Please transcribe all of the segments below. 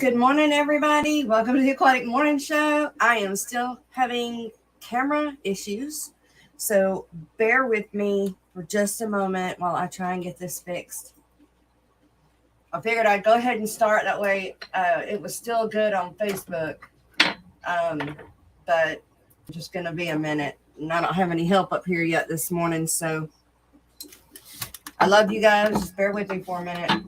Good morning, everybody. Welcome to the Aquatic Morning Show. I am still having camera issues, so bear with me for just a moment while I try and get this fixed. I figured I'd go ahead and start that way. It was still good on Facebook, but just going to be a minute. And I don't have any help up here yet this morning, so I love you guys. Just bear with me for a minute.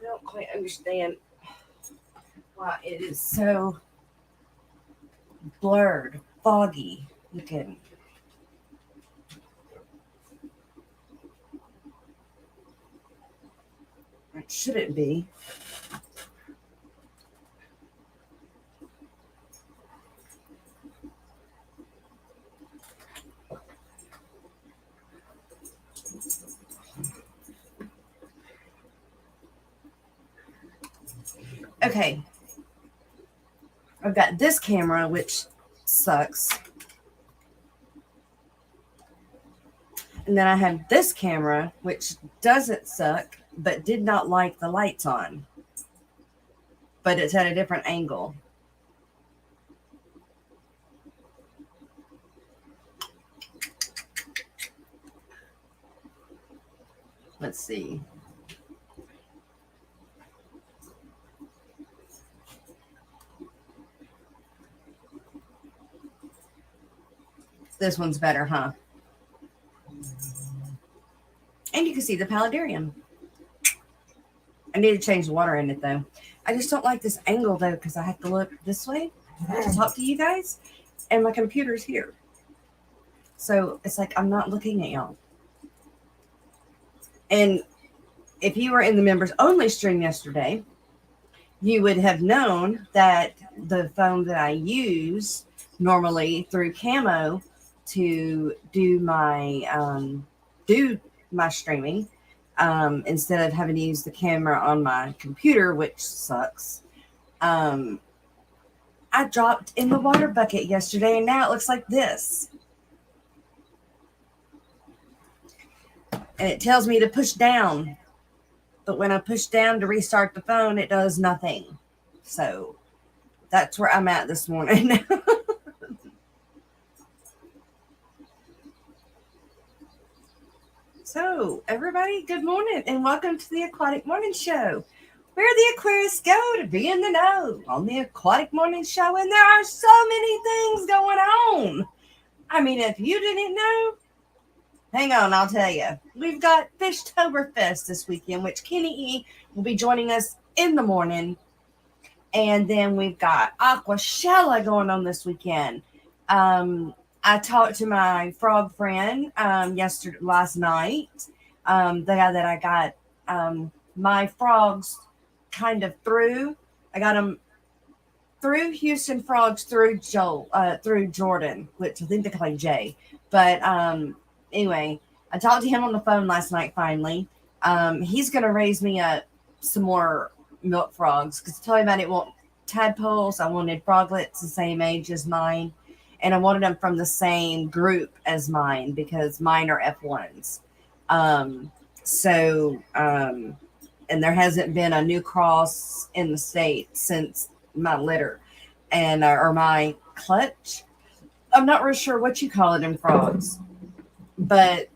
I don't quite understand why it is so blurred, foggy looking. It shouldn't be. Okay, I've got this camera, which sucks. And then I have this camera, which doesn't suck, but did not like the lights on. But it's at a different angle. Let's see. This one's better, huh? And you can see the paludarium. I need to change the water in it, though. I just don't like this angle, though, because I have to look this way to talk to you guys. And my computer's here. So it's like I'm not looking at y'all. And if you were in the members only stream yesterday, you would have known that the phone that I use normally through Camo to do my streaming, instead of having to use the camera on my computer, which sucks. I dropped in the water bucket yesterday, and now it looks like this. And it tells me to push down. But when I push down to restart the phone, it does nothing. So that's where I'm at this morning. So, everybody, good morning and welcome to the Aquatic Morning Show, where the Aquarius go to be in the know on the Aquatic Morning Show. And there are so many things going on. I mean, if you didn't know, hang on, I'll tell you. We've got Fishtoberfest this weekend, which Kenny E will be joining us in the morning. And then we've got Aquashella going on this weekend. I talked to my frog friend last night. The guy that I got my frogs kind of through. I got them through Houston Frogs through Jordan, which I think they call Jay. But anyway, I talked to him on the phone last night finally. He's going to raise me up some more milk frogs because I told him I didn't want tadpoles. I wanted froglets the same age as mine. And I wanted them from the same group as mine because mine are F1s. And there hasn't been a new cross in the state since my litter and or my clutch. I'm not really sure what you call it in frogs, but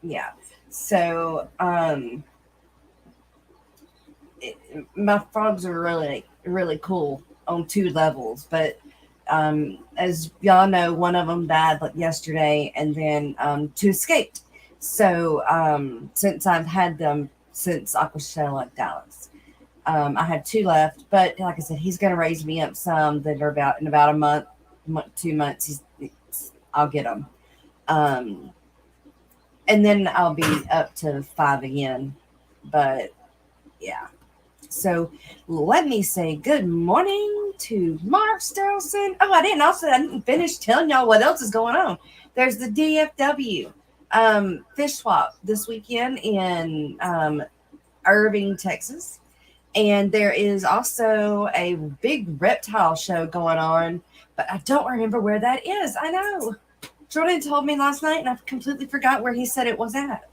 yeah. So my frogs are really, really cool on two levels. But as y'all know, one of them died like yesterday, and then two escaped. So since I've had them since Aqua Dallas, I have two left. But like I said, he's going to raise me up some that are about in about a month, 2 months. I'll get them. And then I'll be up to 5 again. But yeah. So let me say good morning to Mark Sterlson. Oh, I didn't finish telling y'all what else is going on. There's the DFW fish swap this weekend in Irving, Texas. And there is also a big reptile show going on, but I don't remember where that is. I know. Jordan told me last night, and I completely forgot where he said it was at.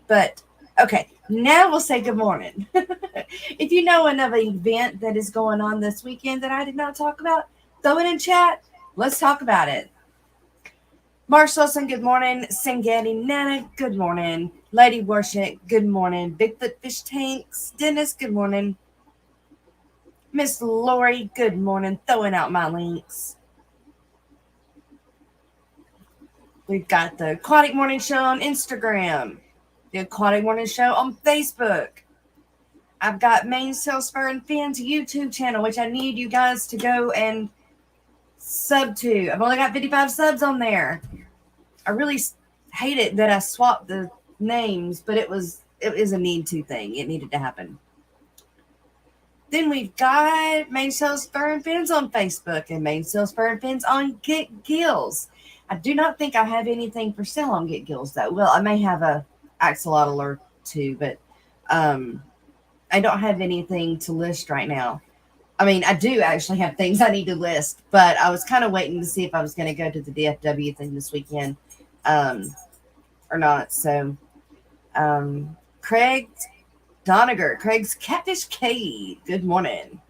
But, okay, now we'll say good morning. If you know another event that is going on this weekend that I did not talk about, throw it in chat. Let's talk about it. Marshallson, good morning. Sangani Nana, good morning. Lady Worship, good morning. Bigfoot Fish Tanks. Dennis, good morning. Miss Lori, good morning. Throwing out my links. We've got the Aquatic Morning Show on Instagram. The Aquatic Morning Show on Facebook. I've got Main Sales Fur and Fins YouTube channel, which I need you guys to go and sub to. I've only got 55 subs on there. I really hate it that I swapped the names, but it was a need to thing. It needed to happen. Then we've got Main Sales Fur and Fins on Facebook and Main Sales Fur and Fins on Get Gills. I do not think I have anything for sale on Get Gills, though. Well, I may have a axolotl or two, but I don't have anything to list right now. I mean, I do actually have things I need to list, but I was kind of waiting to see if I was going to go to the DFW thing this weekend or not. So, Craig Doniger, Craig's Catfish Cave. Good morning.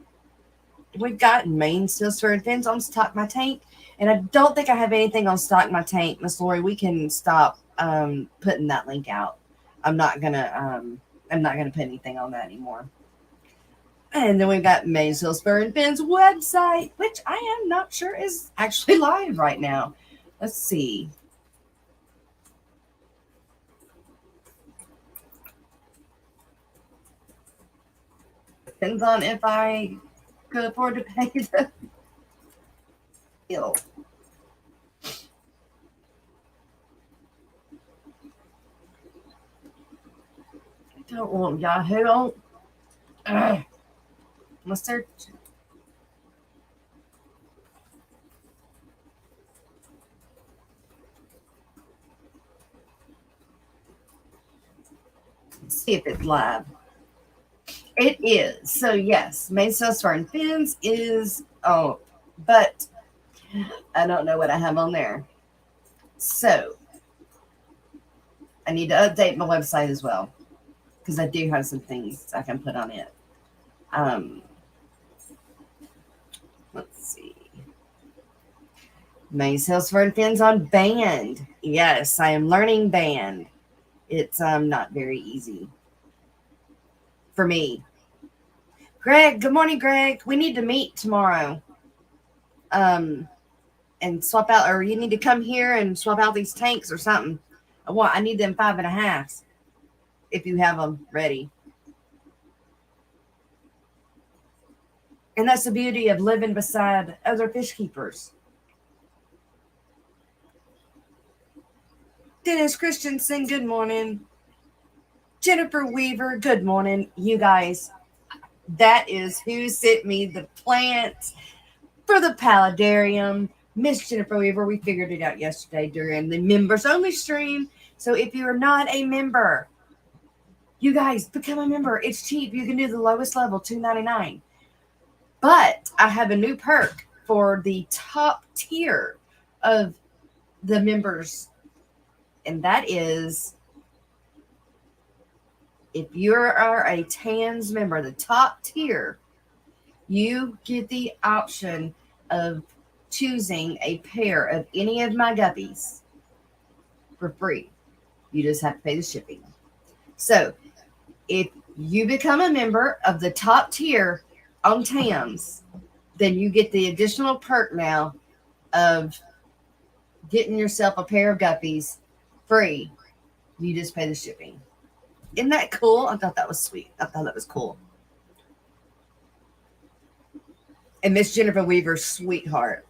We've got Main Sales Fur and Fins on Stock My Tank, and I don't think I have anything on Stock My Tank. Miss Lori, we can stop putting that link out. I'm not gonna put anything on that anymore. And then we've got Main Sales Fur and Fins website, which I am not sure is actually live right now. Let's see. Depends on if I could afford to pay the bill. Don't want Yahoo on. Let's search. Let's see if it's live. It is. So yes, Main Sales Fur and Fins is but I don't know what I have on there. So I need to update my website as well, because I do have some things I can put on it. Let's see. Main Sales Fur and Fins on Band. Yes, I am learning Band. It's not very easy for me. Greg, good morning, Greg. We need to meet tomorrow. And swap out, or you need to come here and swap out these tanks or something. I need them 5.5s if you have them ready. And that's the beauty of living beside other fish keepers. Dennis Christensen, good morning. Jennifer Weaver, good morning. You guys, that is who sent me the plants for the paludarium. Miss Jennifer Weaver, we figured it out yesterday during the members only stream. So if you are not a member, you guys become a member. It's cheap. You can do the lowest level, $2.99. But I have a new perk for the top tier of the members. And that is, if you are a TANS member, the top tier, you get the option of choosing a pair of any of my guppies for free. You just have to pay the shipping. So if you become a member of the top tier on TAMS, then you get the additional perk now of getting yourself a pair of Guppies free. You just pay the shipping. Isn't that cool? I thought that was sweet. I thought that was cool. And Miss Jennifer Weaver, sweetheart.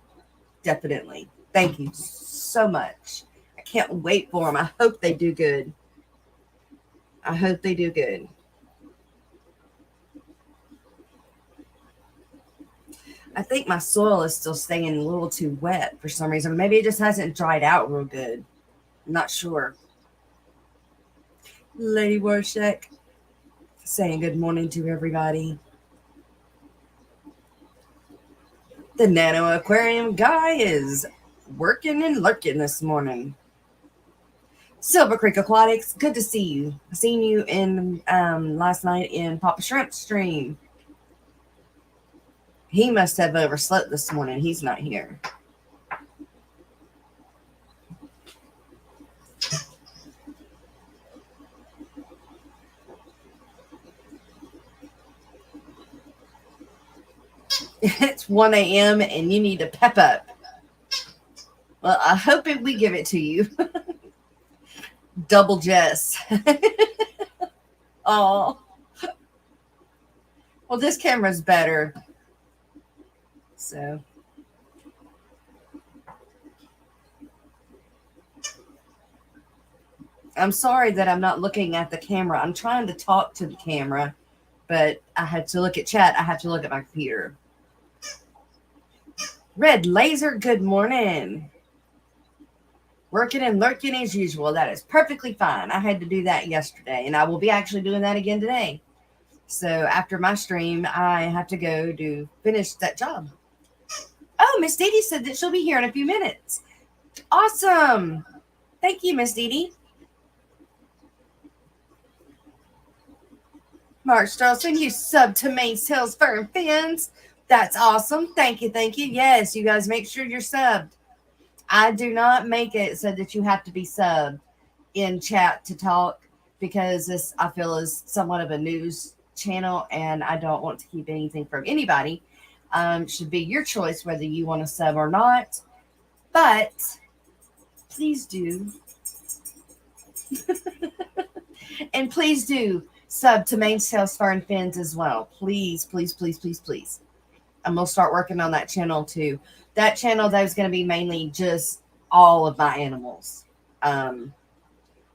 Definitely. Thank you so much. I can't wait for them. I hope they do good. I hope they do good. I think my soil is still staying a little too wet for some reason. Maybe it just hasn't dried out real good. I'm not sure. Lady Warshak saying good morning to everybody. The Nano Aquarium guy is working and lurking this morning. Silver Creek Aquatics, good to see you. I seen you in last night in Papa Shrimp's stream. He must have overslept this morning. He's not here. It's 1 a.m. and you need to pep up. Well, I hope we give it to you. Double Jess. Oh. Well, this camera's better. So. I'm sorry that I'm not looking at the camera. I'm trying to talk to the camera, but I had to look at chat. I have to look at my computer. Red Laser, good morning. Working and lurking as usual. That is perfectly fine. I had to do that yesterday, and I will be actually doing that again today. So after my stream, I have to go to finish that job. Oh, Miss Dee Dee said that she'll be here in a few minutes. Awesome. Thank you, Miss Dee Dee. Mark Straussen, you sub to Mainsails Fur and Fins. That's awesome. Thank you. Thank you. Yes, you guys make sure you're subbed. I do not make it so that you have to be subbed in chat to talk because this, I feel, is somewhat of a news channel and I don't want to keep anything from anybody. Should be your choice whether you want to sub or not. But please do. And please do sub to Mainsails Fur and Fins as well. Please, please, please, please, please. I'm going to start working on that channel too. That channel, that is going to be mainly just all of my animals.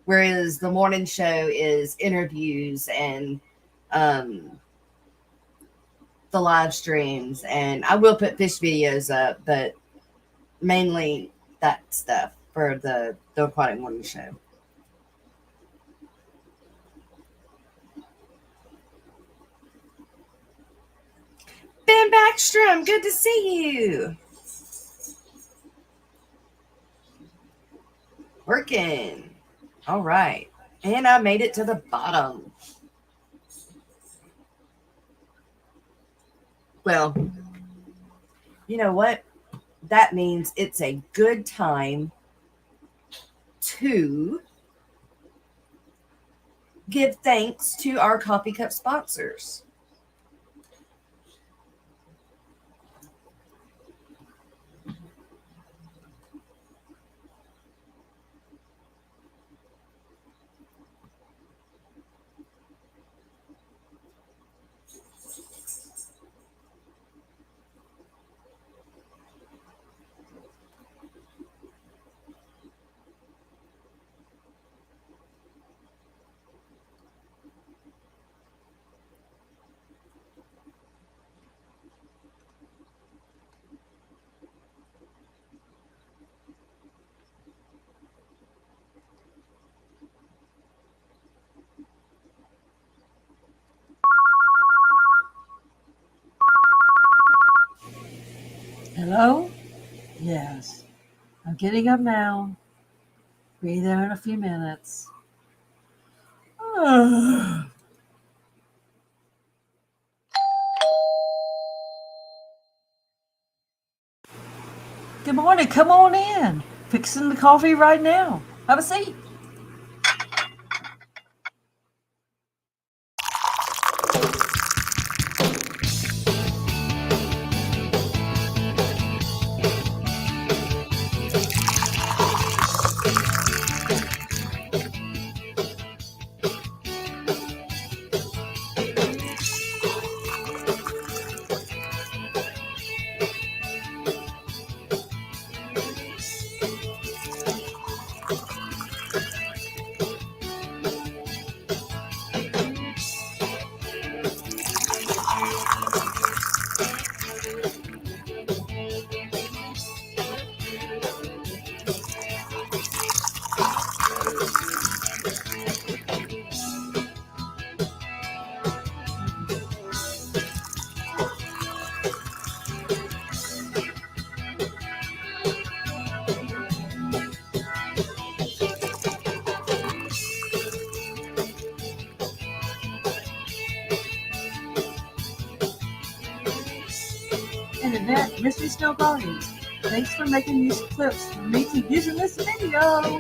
Whereas the morning show is interviews and the live streams. And I will put fish videos up, but mainly that stuff for the Aquatic Morning Show. Ben Backstrom, good to see you. Working. All right. And I made it to the bottom. Well, you know what? That means it's a good time to give thanks to our coffee cup sponsors. Hello? Yes. I'm getting up now. Be there in a few minutes. Good morning. Come on in. Fixing the coffee right now. Have a seat. And Yvette, Mystery Snow Guardians, thanks for making these clips for me to use in this video.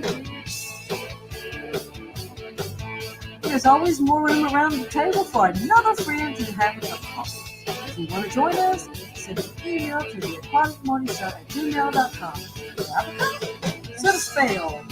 There's always more room around the table for another friend to have a cup of coffee. If you want to join us, send an email to theaquaticmorningshow@gmail.com. Have a cup? Set a spell.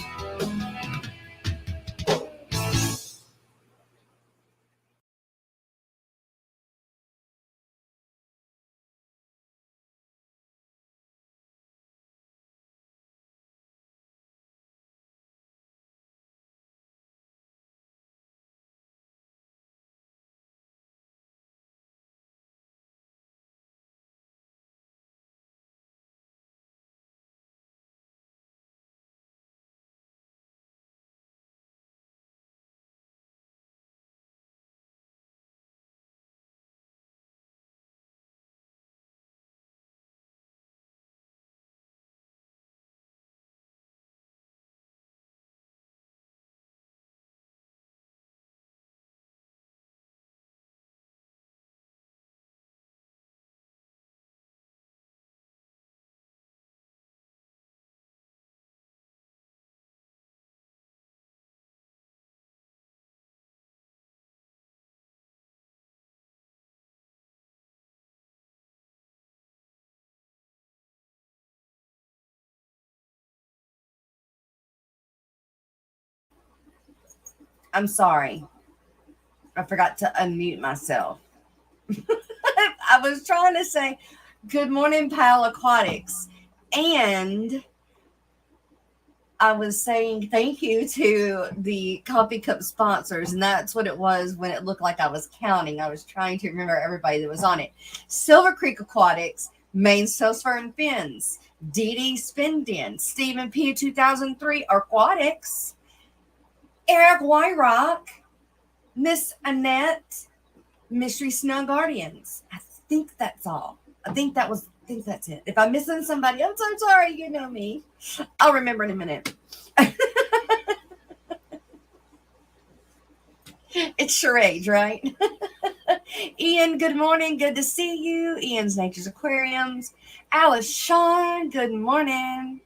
I'm sorry. I forgot to unmute myself. I was trying to say, good morning, Pal Aquatics. And I was saying thank you to the coffee cup sponsors. And that's what it was when it looked like I was counting. I was trying to remember everybody that was on it. Silver Creek Aquatics, Maine Salesfur and Fins, DD Spin Den, Stephen P. 2003 Aquatics, Eric Wyrock, Miss Annette, Mystery Snow Guardians. I think that's all. I think that's it. If I'm missing somebody, I'm so sorry. You know me. I'll remember in a minute. It's charades, right? Ian, good morning. Good to see you. Ian's Nature's Aquariums. Alice Shawn, good morning.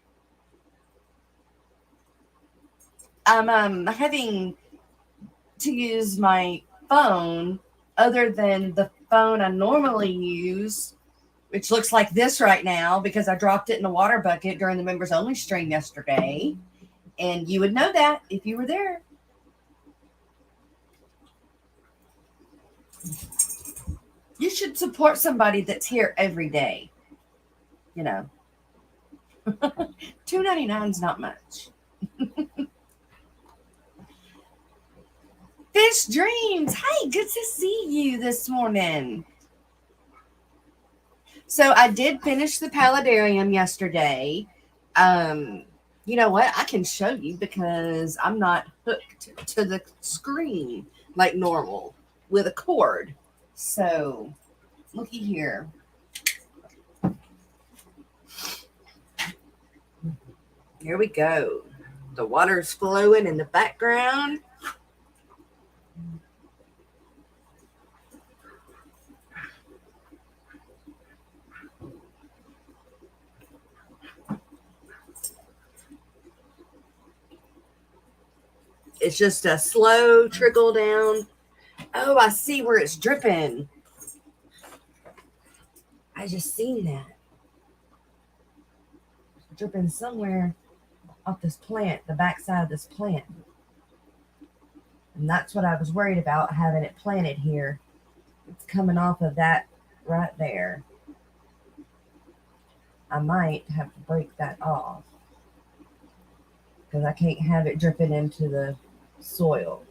I'm having to use my phone other than the phone I normally use, which looks like this right now because I dropped it in a water bucket during the members only stream yesterday. And you would know that if you were there. You should support somebody that's here every day. You know, $2.99 is not much. Fish Dreams. Hey, good to see you this morning. So I did finish the paludarium yesterday. You know what? I can show you because I'm not hooked to the screen like normal with a cord. So looky here. Here we go. The water's flowing in the background. It's just a slow trickle down. Oh, I see where it's dripping. I just seen that. It's dripping somewhere off this plant, the backside of this plant. And that's what I was worried about, having it planted here. It's coming off of that right there. I might have to break that off because I can't have it dripping into the soil.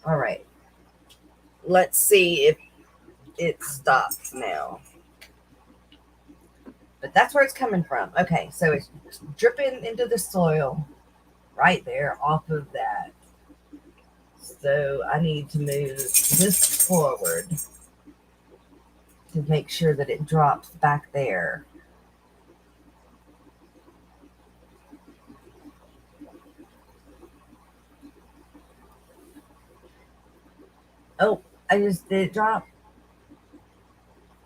All right. Let's see if it stops now. But that's where it's coming from. Okay, so it's dripping into the soil right there off of that. So I need to move this forward to make sure that it drops back there. Oh, did it drop?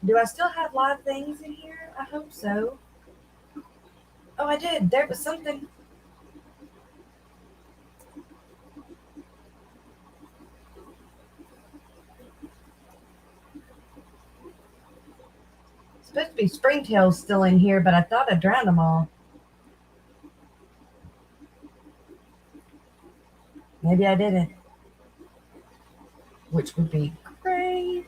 Do I still have live things in here? I hope so. Oh, I did. There was something. It's supposed to be springtails still in here, but I thought I drowned them all. Maybe I didn't. Which would be great.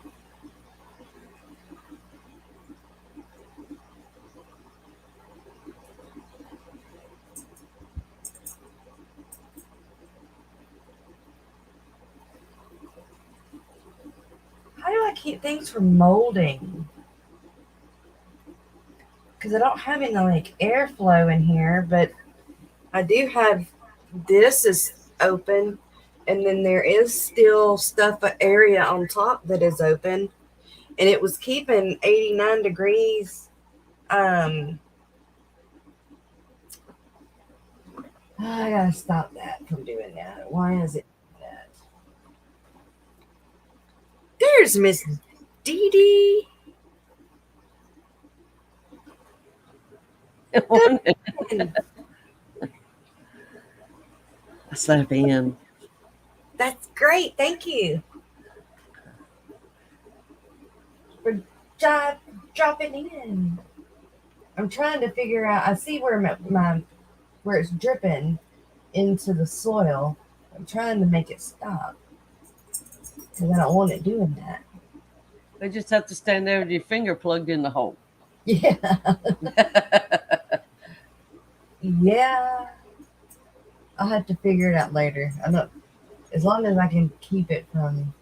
How do I keep things from molding? Because I don't have any like airflow in here, but I do have this is open, and then there is still stuff area on top that is open, and it was keeping 89 degrees. I gotta stop that from doing that. Why is it that? There's Miss Dee Dee. I slept in. That's great. Thank you for dropping in. I'm trying to figure out. I see where my where it's dripping into the soil. I'm trying to make it stop because I don't want it doing that. They just have to stand there with your finger plugged in the hole. Yeah. Yeah. I'll have to figure it out later. I don't. As long as I can keep it from.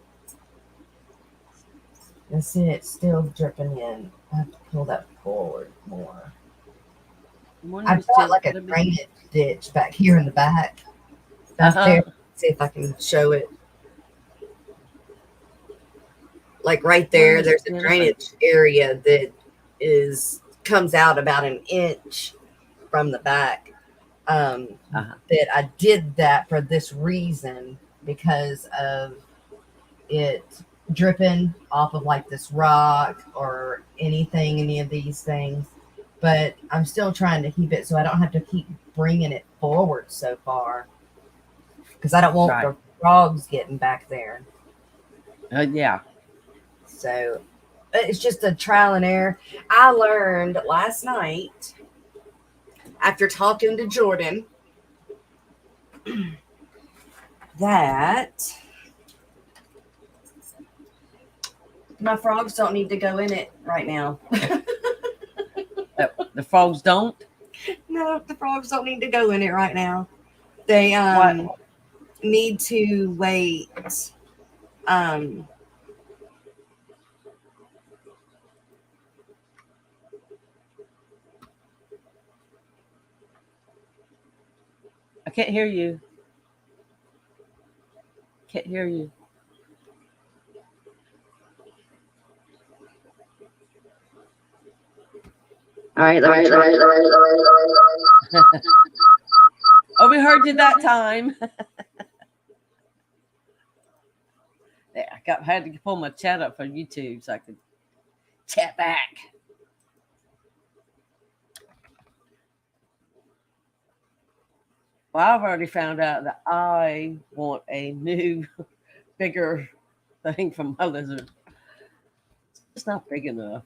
And see, it's still dripping in. I have to pull that forward more. I've got like a drainage ditch back here in the back. There. See if I can show it. Like right there, there's a drainage area that comes out about an inch from the back. That I did that for this reason because of it dripping off of like this rock or any of these things. But I'm still trying to keep it so I don't have to keep bringing it forward so far because I don't want the frogs getting back there. Yeah. So it's just a trial and error. I learned last night after talking to Jordan that my frogs don't need to go in it right now. The frogs don't? No, the frogs don't need to go in it right now. They need to wait. I can't hear you. Can't hear you. All right. Oh, we heard you that time. Yeah, I had to pull my chat up from YouTube so I could chat back. Well, I've already found out that I want a new, bigger thing for my lizard. It's not big enough.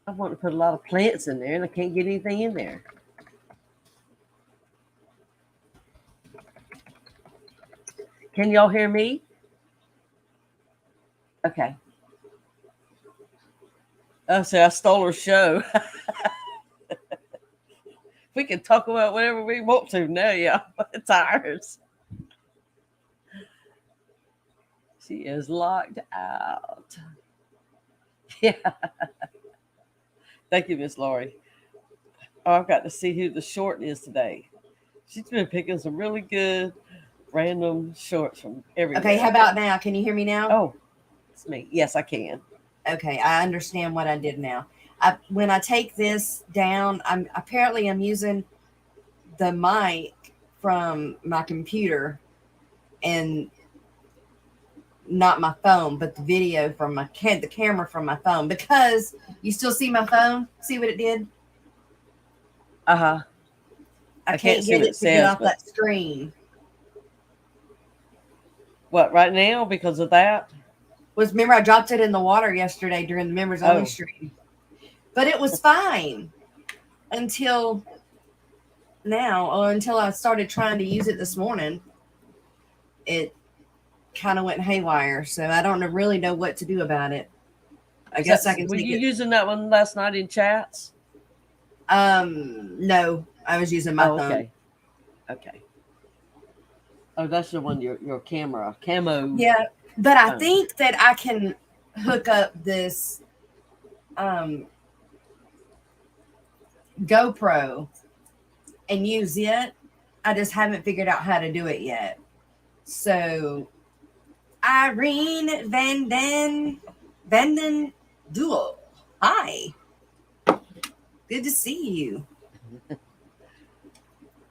I want to put a lot of plants in there, and I can't get anything in there. Can y'all hear me? Okay. Oh, so I stole her show. We can talk about whatever we want to now, yeah. It's ours. She is locked out. Yeah. Thank you, Miss Laurie. Oh, I've got to see who the short is today. She's been picking some really good random shorts from everywhere. Okay, how about now? Can you hear me now? Oh, it's me. Yes, I can. Okay, I understand what I did now. When I take this down, I'm using the mic from my computer and not my phone, but the video from the camera from my phone, because you still see my phone. See what it did? Uh-huh. I can't get it to get off that screen. What, right now because of that? Remember I dropped it in the water yesterday during the members only stream. But it was fine until now, or until I started trying to use it this morning. It kind of went haywire, so I don't really know what to do about it. I guess I can. Were you using that one last night in chats? No, I was using my phone. Okay. Oh, that's the one. Your camera camo. Yeah, but I think that I can hook up this GoPro and use it. I just haven't figured out how to do it yet. So, Irene Vanden Duel. Hi. Good to see you.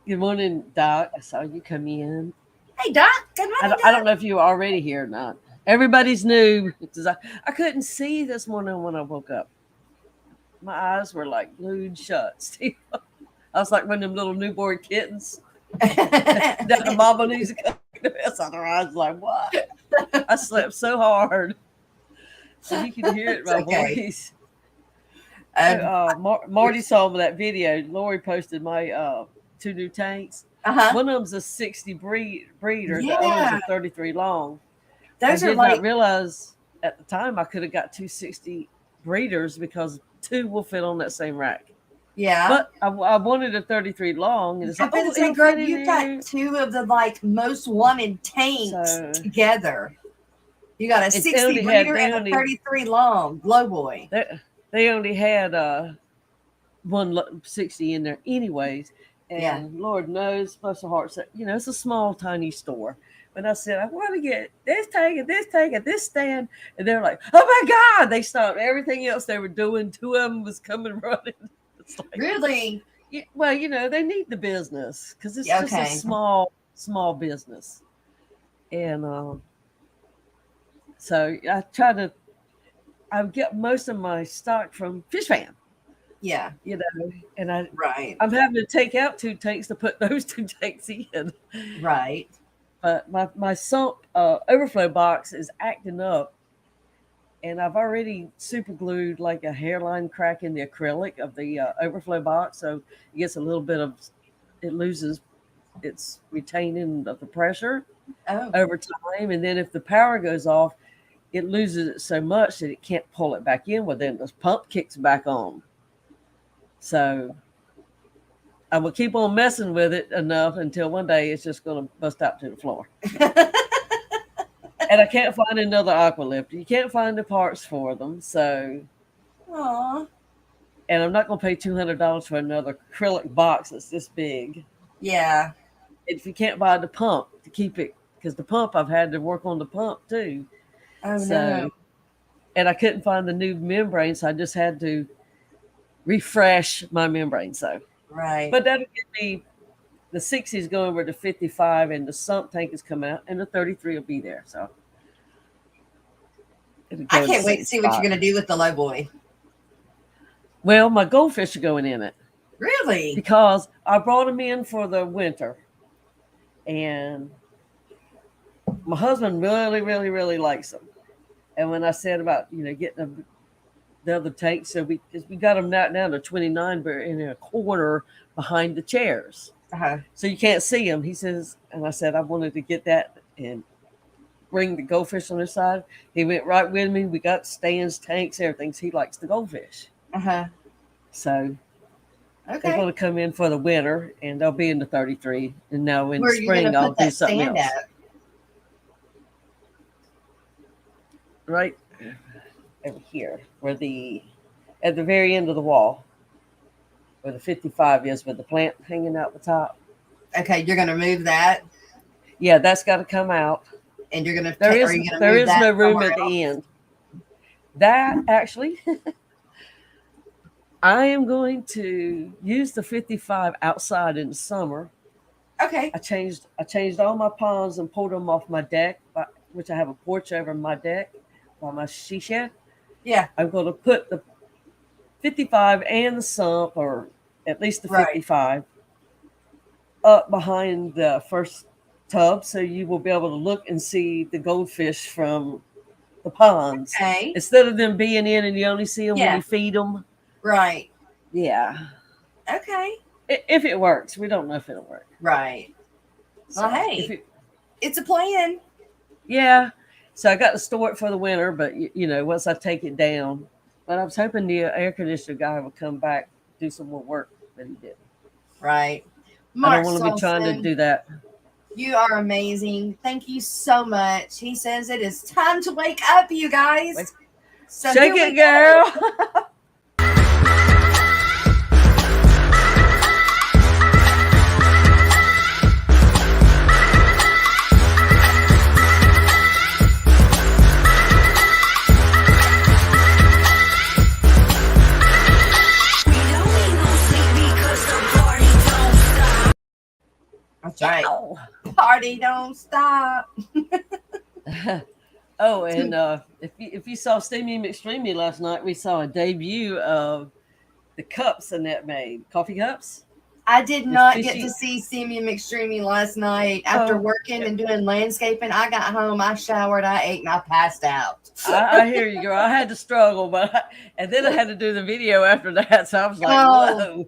Good morning, Doc. I saw you come in. Hey, Doc. Good morning, I don't know if you were already here or not. Everybody's new. I couldn't see this morning when I woke up. My eyes were like glued shut. Steve. I was like one of them little newborn kittens that the mama needs to come the mess out of her eyes. Like, what? I slept so hard. So you can hear it in my voice. Marty saw that video. Lori posted my 2 new tanks. One of them's a 60 breeder. The other one's a 33 long. I did not realize at the time I could have got 260 breeders because 2 will fit on that same rack. Yeah, but I wanted a 33 long, and it's like, girl, you got 2 of the most wanted tanks together. You got a 60 breeder and a 33 long low boy. They only had 160 in there, anyways. And Lord knows, most of hearts, it's a small, tiny store. But I said, I want to get this tank and this tank and this stand. And they're like, oh my God. They stopped everything else they were doing. 2 of them was coming running. It's like, really? Yeah, well, they need the business because it's just a small business. And so I get most of my stock from Fish Fan. Yeah. And I'm having to take out 2 tanks to put those 2 tanks in. Right. But my sump overflow box is acting up, and I've already super glued like a hairline crack in the acrylic of the overflow box, so it gets a little bit of, it loses its retaining of the pressure over time, and then if the power goes off, it loses it so much that it can't pull it back in. Well, then the pump kicks back on. So I will keep on messing with it enough until one day it's just going to bust out to the floor. And I can't find another aqua lifter. You can't find the parts for them. So, aww. And I'm not going to pay $200 for another acrylic box that's this big. Yeah. If you can't buy the pump to keep it, because the pump, I've had to work on the pump too. Oh, no. And I couldn't find the new membrane, so I just had to refresh my membrane. So. Right. But that'll give me the 60 is going over to 55, and the sump tank has come out, and the 33 will be there. So I can't wait to see what you're going to do with the low boy. Well, my goldfish are going in it. Really? Because I brought them in for the winter, and my husband really, really, really likes them. And when I said about getting them, the other tank, so we got them down to 29, but in a corner behind the chairs, so you can't see them. He says, and I said I wanted to get that and bring the goldfish on this side. He went right with me. We got stands, tanks, everything. So he likes the goldfish. So they're going to come in for the winter, and they'll be in the 33. And now in the spring, I'll do something else. Right over here, where the at the very end of the wall, where the 55 is, with the plant hanging out the top. Okay, you're gonna move that, Yeah, that's got to come out. and you're gonna. There are is you gonna there move is that no room somewhere at else? the end. That actually, I am going to use the 55 outside in the summer. Okay. I changed all my ponds and pulled them off my deck, which I have a porch over my deck by my she shed. Yeah. I'm going to put the 55 and the sump, or at least the Right. 55, up behind the first tub, so you will be able to look and see the goldfish from the ponds, Okay. instead of them being in and you only see them when Yeah. you feed them. Right. Yeah. Okay. If it works. We don't know if it'll work. Right. So Well, if hey, it's a plan. yeah. So I got to store it for the winter, but once I take it down. But I was hoping the air conditioner guy would come back, do some more work, but he didn't. Right. I Mark don't want to be trying to Solson, do that. you are amazing. Thank you so much. He says it is time to wake up, you guys. So Shake here it, we go. girl. That's right. Oh. Party don't stop. Oh, and if you saw Steamy McStreamy last night, we saw a debut of the cups Annette made. Coffee cups. I did not fishy. get to see Simeon McStreamy last night. After working and doing landscaping, I got home, I showered, I ate, and I passed out. I hear you, girl. I had to struggle, and then I had to do the video after that, so I was like, whoa.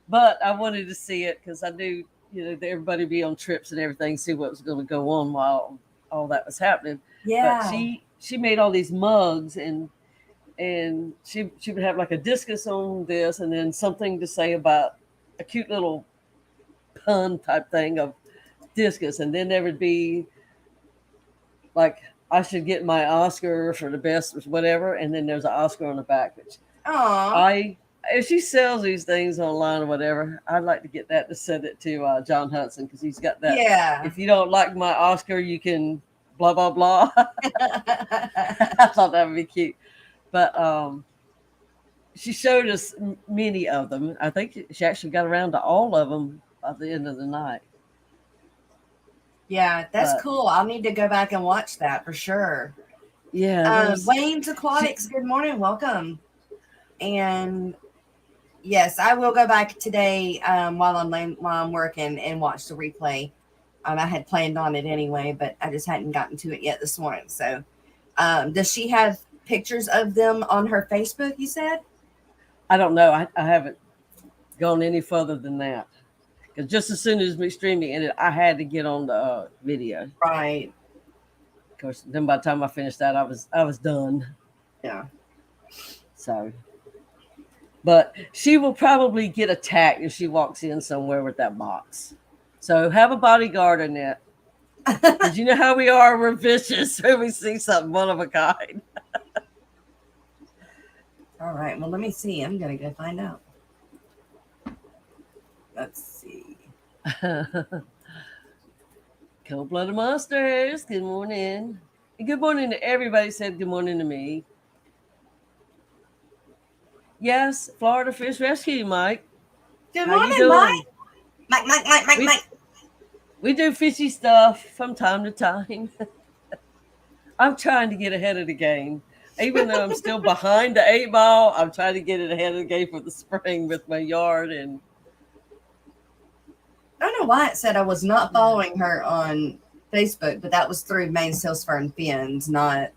But I wanted to see it because I knew, everybody be on trips and everything, see what was going to go on while all that was happening. Yeah. But she made all these mugs, and she would have like a discus on this, and then something to say about a cute little pun type thing of discus, and then there would be like, I should get my Oscar for the best or whatever, and then there's an Oscar on the back, which if she sells these things online or whatever, I'd like to get that to send it to John Hudson, because he's got that. Yeah. If you don't like my Oscar, you can blah blah blah. I thought that would be cute, but she showed us many of them. I think she actually got around to all of them by the end of the night. Yeah, that's cool. I'll need to go back and watch that for sure. Yeah. Wayne's Aquatics, good morning. Welcome. And yes, I will go back today while I'm working and watch the replay. I had planned on it anyway, but I just hadn't gotten to it yet this morning. So does she have pictures of them on her Facebook, you said? I don't know. I haven't gone any further than that. Because just as soon as McStreamy ended, I had to get on the video. Right. Of course, then by the time I finished that, I was done. Yeah. So, but she will probably get attacked if she walks in somewhere with that box. So have a bodyguard in it. Because you know how we are. We're vicious when we see something one of a kind. All right. Well, let me see. I'm going to go find out. Let's see. Cold-blooded monsters. Good morning. And good morning to everybody. Said good morning to me. Yes, Florida Fish Rescue, Mike. Good How morning, you doing? Mike. We do fishy stuff from time to time. I'm trying to get ahead of the game. Even though I'm still behind the 8 ball, I'm trying to get it ahead of the game for the spring with my yard. And I don't know why it said I was not following her on Facebook, but that was through Main Sales Fern Fins, not.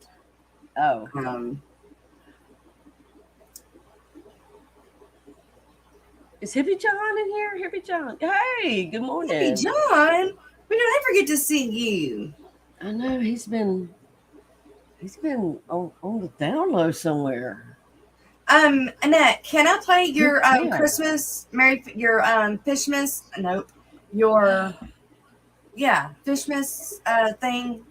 Is Hippie John in here? Hippie John. Hey, good morning. Hippie John, we don't ever get to see you. I know he's been on the down low somewhere. Annette, can I play your Christmas Fishmas? Nope. Fishmas thing.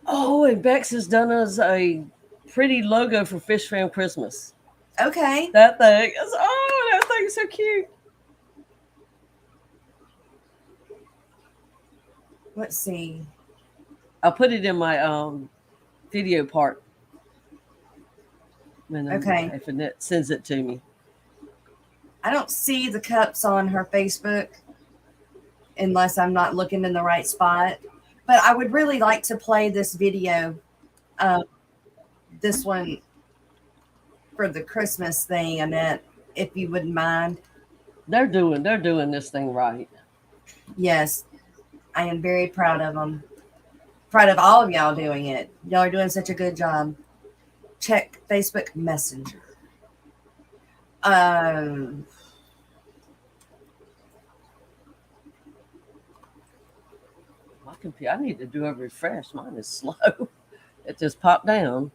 Oh, and Bex has done us a pretty logo for Fish Fam Christmas. Okay. That thing is, oh, that thing is so cute. Let's see. I'll put it in my video part when Okay. if Annette sends it to me. I don't see the cups on her Facebook unless I'm not looking in the right spot. But I would really like to play this video, this one for the Christmas thing, Annette, if you wouldn't mind. They're doing this thing right. Yes, I am very proud of them. Proud of all of y'all doing it. Y'all are doing such a good job. Check Facebook Messenger. My computer, I need to do a refresh. Mine is slow. It just popped down.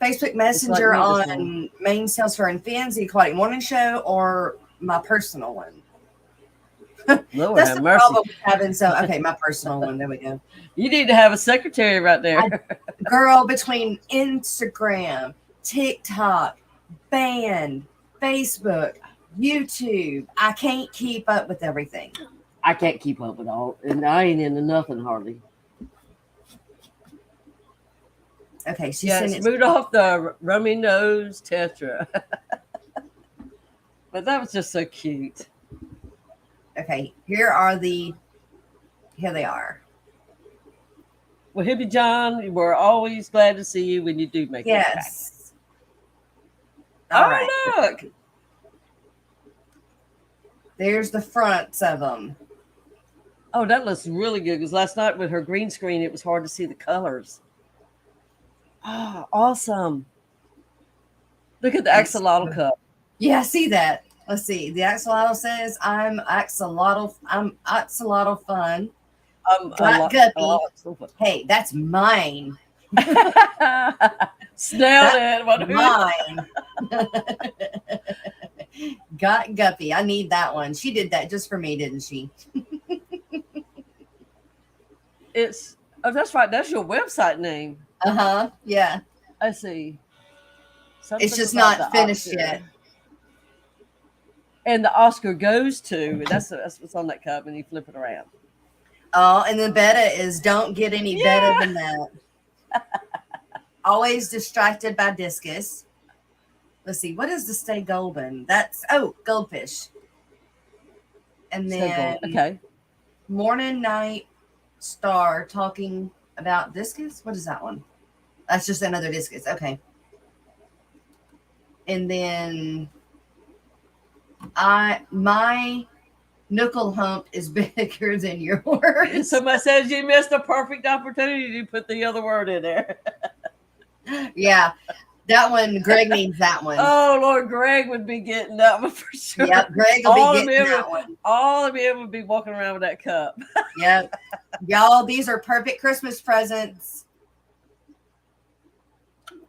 Facebook Messenger on Main Salesforce and Fins, the Aquatic Morning Show, or my personal one. Lord That's have the mercy. problem with having okay, my personal one. There we go. You need to have a secretary right there. Girl, between Instagram, TikTok, Band, Facebook, YouTube, I can't keep up with everything. I can't keep up with all, and I ain't into nothing hardly. Okay, she Yeah, sent it's it. Rudolph the Rummy Nose Tetra. But that was just so cute. Okay, here they are. Well, Hippie John, we're always glad to see you when you do make it back. Yes. All right. Look. There's the fronts of them. Oh, that looks really good because last night with her green screen, it was hard to see the colors. Oh, awesome. Look at the axolotl cup. Yeah, I see that. Let's see. The axolotl says, I'm axolotl fun. Got Guppy. Hey, that's mine. Snail it. Mine. Got Guppy. I need that one. She did that just for me, didn't she? That's right. That's your website name. Uh-huh. Yeah. I see. Something it's just not finished Oscar. Yet. And the Oscar goes to, that's what's on that cup, and you flip it around. Oh, and the beta is don't get any better than that. Always distracted by discus. Let's see. What is the stay golden? That's goldfish. And then okay. Morning Night Star talking about discus. What is that one? That's just another discus. Okay. And then my knuckle hump is bigger than yours. Somebody says you missed a perfect opportunity to put the other word in there. Yeah. That one, Greg needs that one. Oh, Lord, Greg would be getting that one for sure. Yep, Greg will be getting that one. All of you would be walking around with that cup. Yep. Y'all, these are perfect Christmas presents.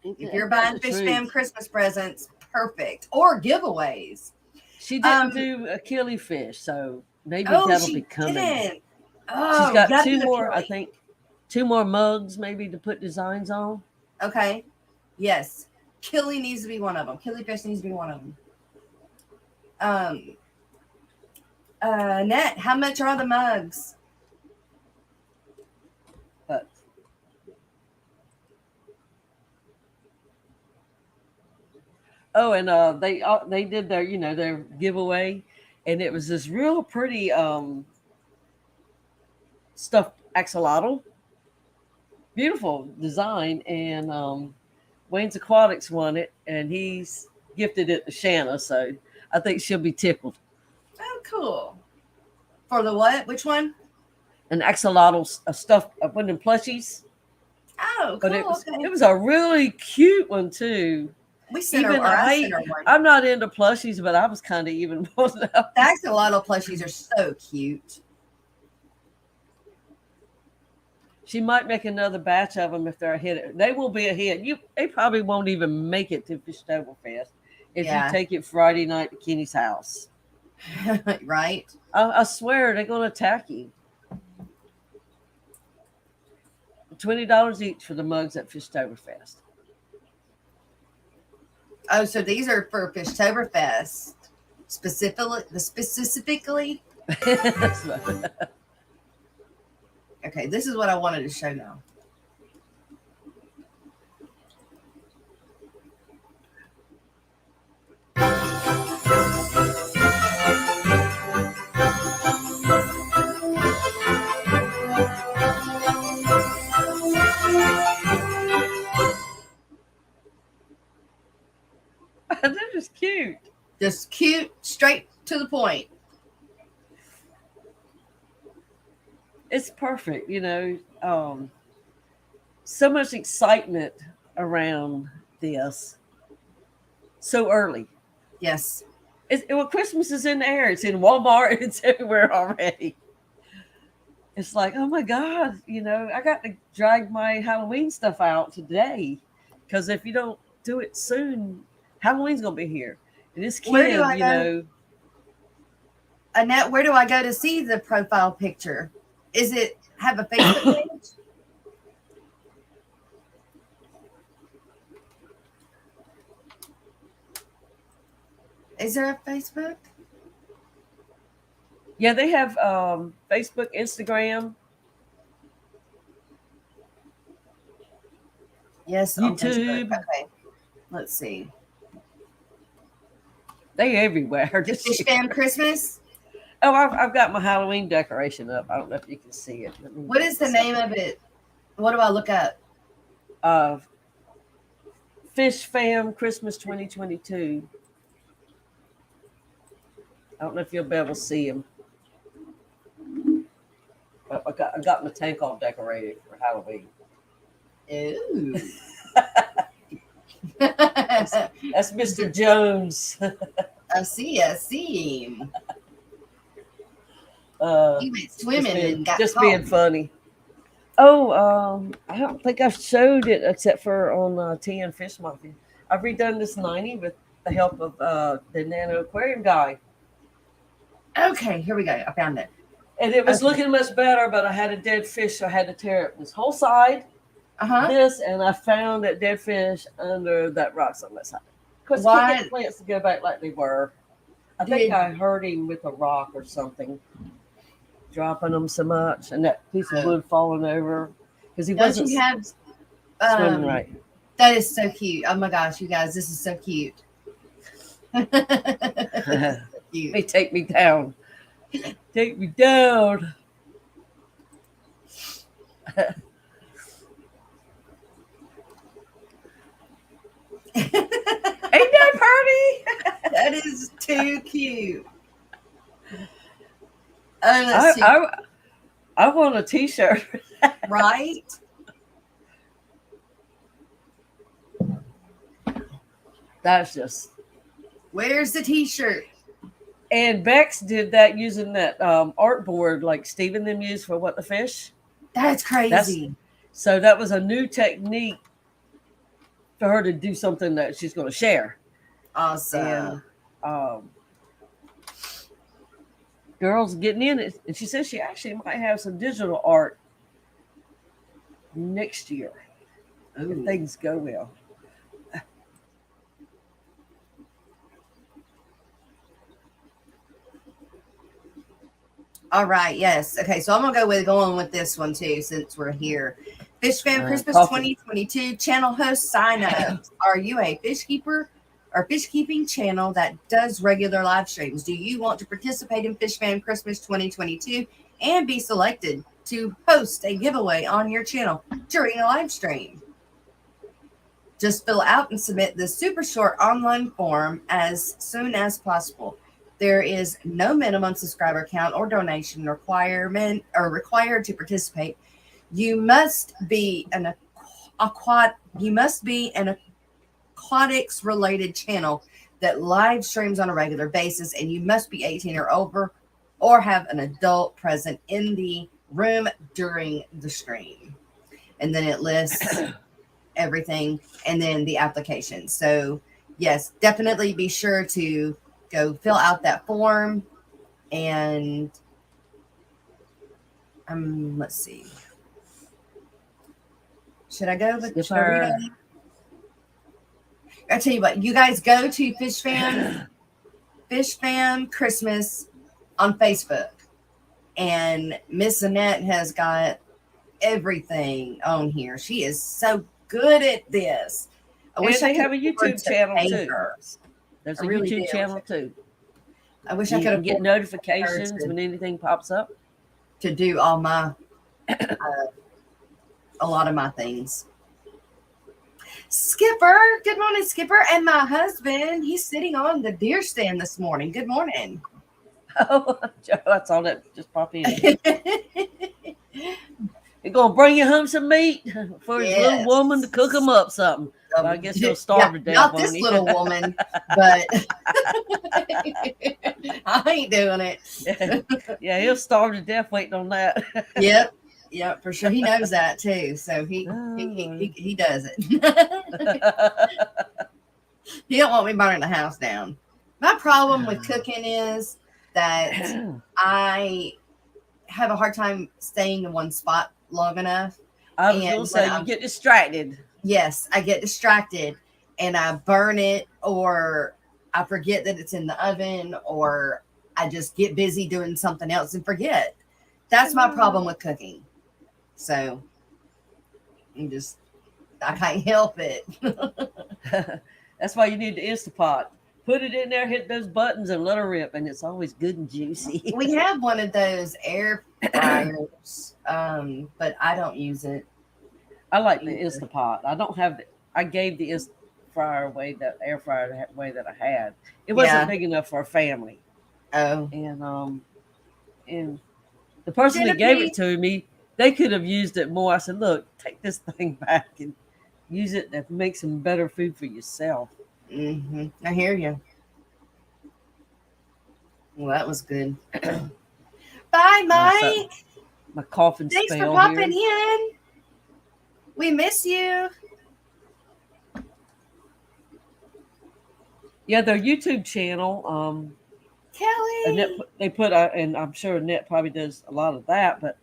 If you're buying Fish Fam Christmas presents, perfect. Or giveaways. She didn't do a killifish, so maybe that'll be coming. Didn't. Oh, she's got two more, I think. 2 more mugs maybe to put designs on. Okay. Yes. Killy needs to be one of them. Killifish needs to be one of them. Annette, how much are the mugs? Oh, and they did their giveaway, and it was this real pretty stuffed axolotl, beautiful design, and Wayne's Aquatics won it, and he's gifted it to Shanna, so I think she'll be tickled. Oh, cool. For the what? Which one? An axolotl stuffed one of plushies. Oh, cool. But it was a really cute one too. We sent her, I sent her one. I'm not into plushies, but I was kind of even. The axolotl plushies are so cute. She might make another batch of them if they're a hit. They will be a hit. They probably won't even make it to Fishtoberfest if you take it Friday night to Kenny's house. Right? I swear they're going to attack you. $20 each for the mugs at Fishtoberfest. Oh, so these are for Fishtoberfest. Specifically. Okay, this is what I wanted to show now. They're just cute. Just cute, straight to the point. It's perfect, so much excitement around this so early. Yes. Well, Christmas is in the air. It's in Walmart. It's everywhere already. It's like, oh my God, I got to drag my Halloween stuff out today. Because if you don't do it soon, Halloween's going to be here. And this kid, Where do I go? Annette, where do I go to see the profile picture? Is it have a Facebook page? Is there a Facebook? Yeah, they have Facebook, Instagram. Yes, YouTube. Okay, let's see. They everywhere. Fish Fam Christmas. Oh, I've got my Halloween decoration up. I don't know if you can see it. What is the name of it? What do I look up? Fish Fam Christmas 2022. I don't know if you'll be able to see them. But I got my tank all decorated for Halloween. Ooh. That's Mr. Jones. I see him. He went swimming and got just caught. Being funny. Oh, I don't think I've showed it except for on Tea and Fish Mafia. I've redone this 90 with the help of the Nano Aquarium guy. Okay, here we go. I found it. And it was looking much better, but I had a dead fish, so I had to tear up this whole side. This, and I found that dead fish under that rocks on that side. Because I can't get plants to go back like they were. I think I hurt him with a rock or something, dropping them so much, and that piece of wood falling over because he wasn't swimming right. That is so cute. Oh my gosh, you guys, this is so cute. Cute. They take me down. Take me down. Ain't that pretty? That is too cute. I want a t-shirt. Right? That's just. Where's the t-shirt? And Bex did that using that art board like Steve and them used for What the Fish. That's crazy. So that was a new technique for her to do something that she's going to share. Awesome. And, girls getting in it. And she says she actually might have some digital art next year. Ooh. If things go well. All right. Yes. Okay. So I'm going to go on with this one too, since we're here. Fish Fam Christmas 2022 channel host sign up. Are you a fish keeper or fish keeping channel that does regular live streams? Do you want to participate in Fish Fam Christmas 2022 and be selected to host a giveaway on your channel during a live stream? Just fill out and submit this super short online form as soon as possible. There is no minimum subscriber count or donation required to participate. You must be an aquatics related channel that live streams on a regular basis, and you must be 18 or over or have an adult present in the room during the stream. And then it lists everything and then the application. So yes, definitely be sure to go fill out that form. And let's see. Should I go with I tell you what, you guys go to Fish Fam Christmas on Facebook, and Miss Annette has got everything on here. She is so good at this. I wish I could have a YouTube channel too. Her. There's a YouTube channel too. I wish I could get notifications when anything pops up. To do all my, a lot of my things. Skipper, good morning, Skipper. And my husband, he's sitting on the deer stand this morning. Good morning. Oh, I saw that just pop in. He's going to bring you home some meat for his little woman to cook him up something. Well, I guess he'll starve to death. Not this little woman, but I ain't doing it. Yeah, he'll starve to death waiting on that. Yep, for sure. He knows that too. So he does it. He don't want me burning the house down. My problem with cooking is that I have a hard time staying in one spot long enough. I was going to say, you get distracted. Yes, I get distracted and I burn it, or I forget that it's in the oven, or I just get busy doing something else and forget. That's my problem with cooking. So I can't help it. That's why you need the Instapot. Put it in there, hit those buttons, and let her rip, and it's always good and juicy. We have one of those air fryers, but I don't use it. I like the Instapot. I don't have. I gave the air fryer away that I had. It wasn't big enough for a family. Oh, and the person that gave it to me, they could have used it more. I said, "Look, take this thing back and use it to make some better food for yourself." Mm-hmm. I hear you. Well, that was good. Bye, Mike. My coughing spell. Thanks for popping in. We miss you. Yeah, their YouTube channel. Kelly. Annette, they put, and I'm sure Annette probably does a lot of that, but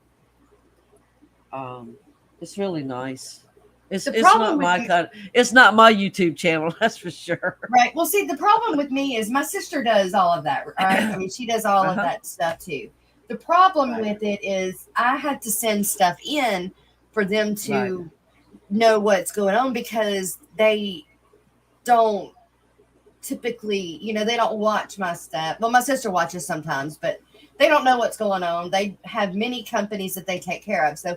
it's really nice. It's not my kind. It's not my YouTube channel, that's for sure. Right. Well, see, the problem with me is my sister does all of that. Right? I mean, she does all of that stuff too. The problem with it is I had to send stuff in for them to know what's going on, because they don't typically, they don't watch my stuff. Well, my sister watches sometimes, but they don't know what's going on. They have many companies that they take care of. So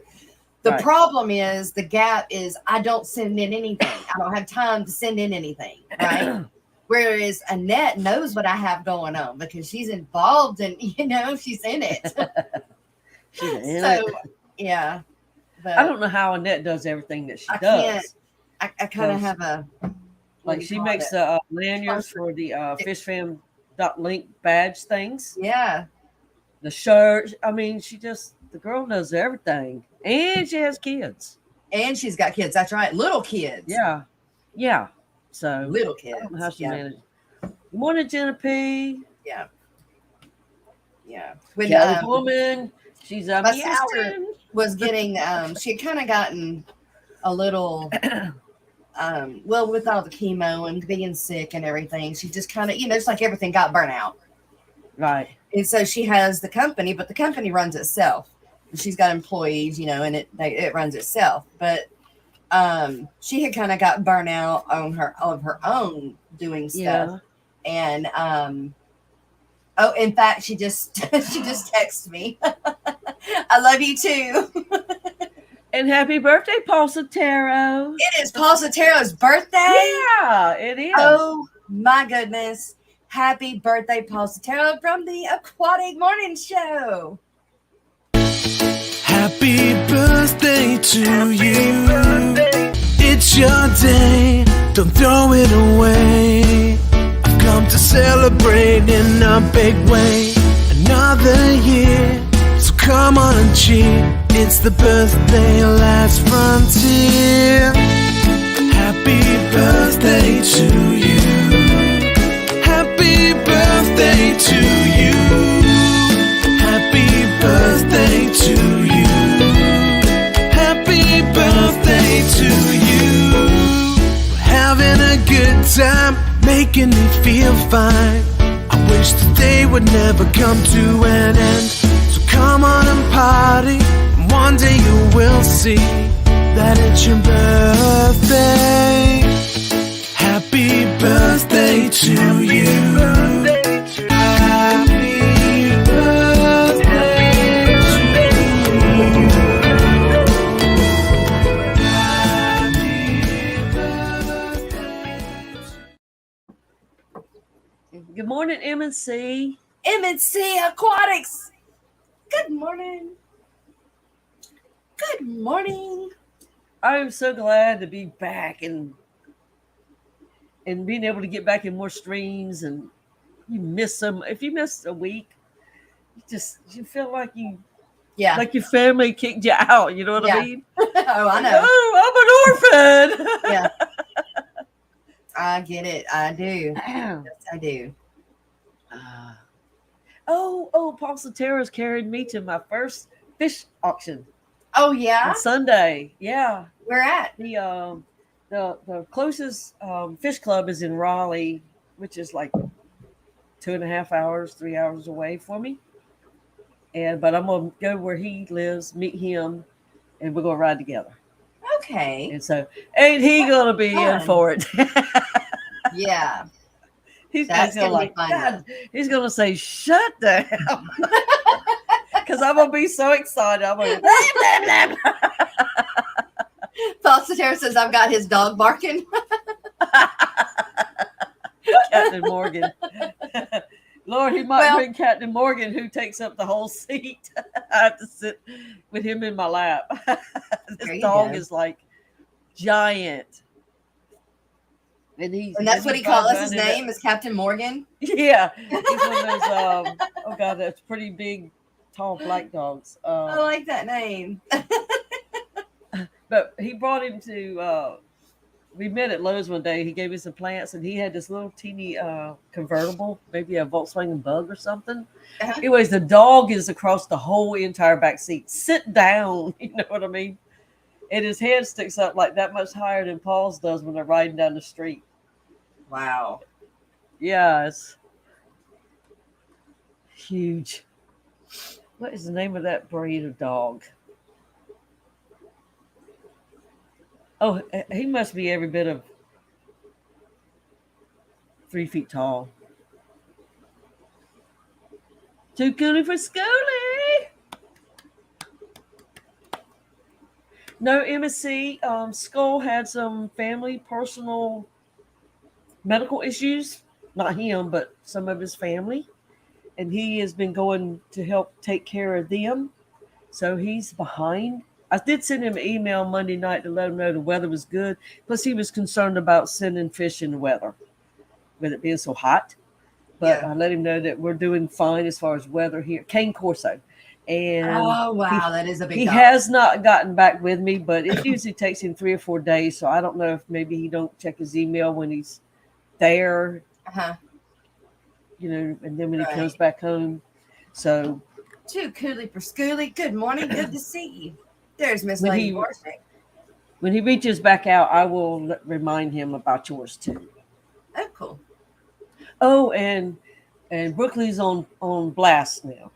the problem is, the gap is, I don't send in anything. I don't have time to send in anything, right? Whereas Annette knows what I have going on because she's involved and, she's in it. Yeah. But I don't know how Annette does everything that she does. I kind of have a... Like, she makes the lanyards for the fishfam.link badge things. Yeah. The shirt. I mean, the girl knows everything. And she has kids. And she's got kids. That's right. Little kids. Yeah. Yeah. So little kids. I don't know how she managed. Good morning, Jenna P. Yeah. Yeah. Kelly woman. She's up. My sister was getting she had kind of gotten a little with all the chemo and being sick and everything, she just kind of, it's like everything got burnt out. Right. And so she has the company, but the company runs itself. She's got employees, and it runs itself. But she had kind of got burnt out on her own doing stuff. Yeah. And in fact, she just texted me. I love you too. And happy birthday, Paul Sotero. It is Paul Sotero's birthday. Yeah, it is. Oh my goodness. Happy birthday, Paul Sotero from the Aquatic Morning Show. Happy birthday to you. It's your day, don't throw it away. I've come to celebrate in a big way. Another year, so come on and cheer. It's the birthday last frontier. Happy birthday to you. Happy birthday to you. Happy birthday to you. Happy birthday to you. We're having a good time. making me feel fine. I wish the day would never come to an end. So come on and party, and one day you will see that it's your birthday. Happy birthday to you. Happy birthday to you. Good morning, M&C. M&C Aquatics. Good morning. Good morning. I'm so glad to be back and being able to get back in more streams. And you miss some. If you miss a week, you feel like Yeah. like your family kicked you out. You know what I mean? Oh, I know. Oh, I'm an orphan. Yeah. I get it. I do. Yes, I do. Paul Sotero's carried me to my first fish auction Oh, yeah? on Sunday. Yeah. Where at? The closest fish club is in Raleigh, which is like 2.5 hours, 3 hours away from me. But I'm gonna go where he lives, meet him, and we're gonna ride together. Okay. And so, ain't he gonna be in for it? Yeah. He's That's gonna gonna be fun. God, he's gonna say, "Shut down," because I'm gonna be so excited. I'm gonna. Blah, blah, blah. Paul Sotero says I've got his dog barking. Captain Morgan. Lord, he might bring Captain Morgan, who takes up the whole seat. I have to sit with him in my lap. This dog is like giant. And that's what he calls us. His name is Captain Morgan. Yeah. He's one of those, oh God, that's pretty big, tall black dogs. I like that name. But he brought him to, we met at Lowe's one day. He gave me some plants, and he had this little teeny convertible, maybe a Volkswagen Bug or something. Anyways, the dog is across the whole entire back seat. Sit down, you know what I mean? And his head sticks up like that much higher than Paul's does when they're riding down the street. Wow. Yeah, it's huge. What is the name of that breed of dog? Oh, he must be every bit of 3 feet tall. Too coolie for schoolie. No, MSC. Skull had some family, personal, medical issues. Not him, but some of his family. And he has been going to help take care of them. So he's behind. I did send him an email Monday night to let him know the weather was good. Plus, he was concerned about sending fish in the weather, with it being so hot. But I let him know that we're doing fine as far as weather here. Cane Corso. And oh, wow. That is a big He dog. has not gotten back with me, but it usually takes him 3 or 4 days. So I don't know if maybe he don't check his email when he's there. You know, and then when he comes back home. So. Too coolie for schoolie. Good morning. Good to see you. There's Miss Lady Borsnick. When he reaches back out, I will remind him about yours too. Oh, cool. Oh, and Brooklyn's on blast now.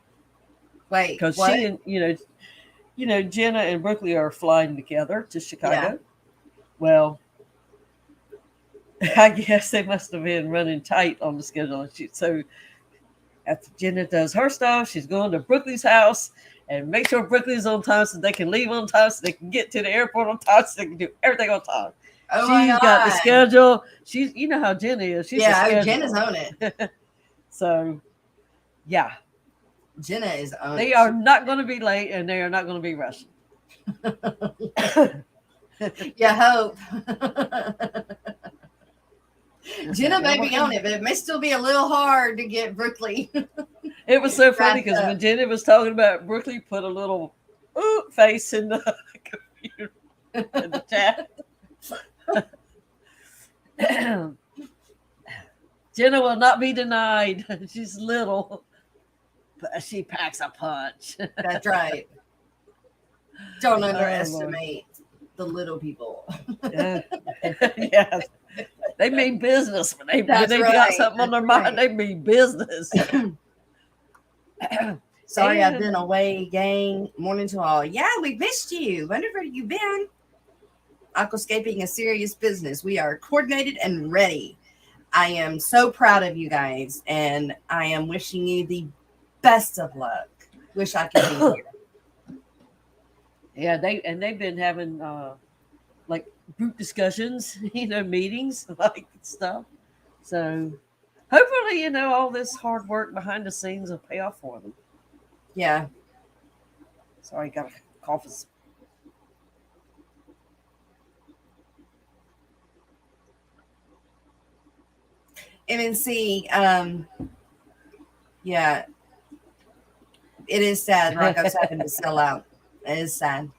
Wait, because she and you know Jenna and Brooklyn are flying together to Chicago. Yeah. Well, I guess they must have been running tight on the schedule. So after Jenna does her stuff, she's going to Brooklyn's house and make sure Brooklyn's on time so they can leave on time, so they can get to the airport on time, so they can do everything on time. Oh, she's got the schedule. She's, you know how Jenna is. She's Jenna's on it. So, yeah. Jenna is on They it. are not going to be late, and they are not going to be rushing. You hope. Jenna may be on it, but it may still be a little hard to get Brooklyn. It was so funny because when Jenna was talking about Brooklyn, put a little face in the computer in the chat. Jenna will not be denied. She's little, but she packs a punch. That's right. Don't underestimate the little people. Yeah. They mean business. When they That's got right. something on their That's mind, right. they mean business. Sorry, I've And- been away, gang. Morning to all. Yeah, we missed you. Wonder where you've been. Aquascaping is serious business. We are coordinated and ready. I am so proud of you guys, and I am wishing you the best of luck. Wish I could be here. Yeah, they've been having like group discussions, meetings, like stuff. So hopefully, all this hard work behind the scenes will pay off for them. Yeah. Sorry, got a cough. MNC, yeah, it is sad. Rocco's having to sell out. It is sad.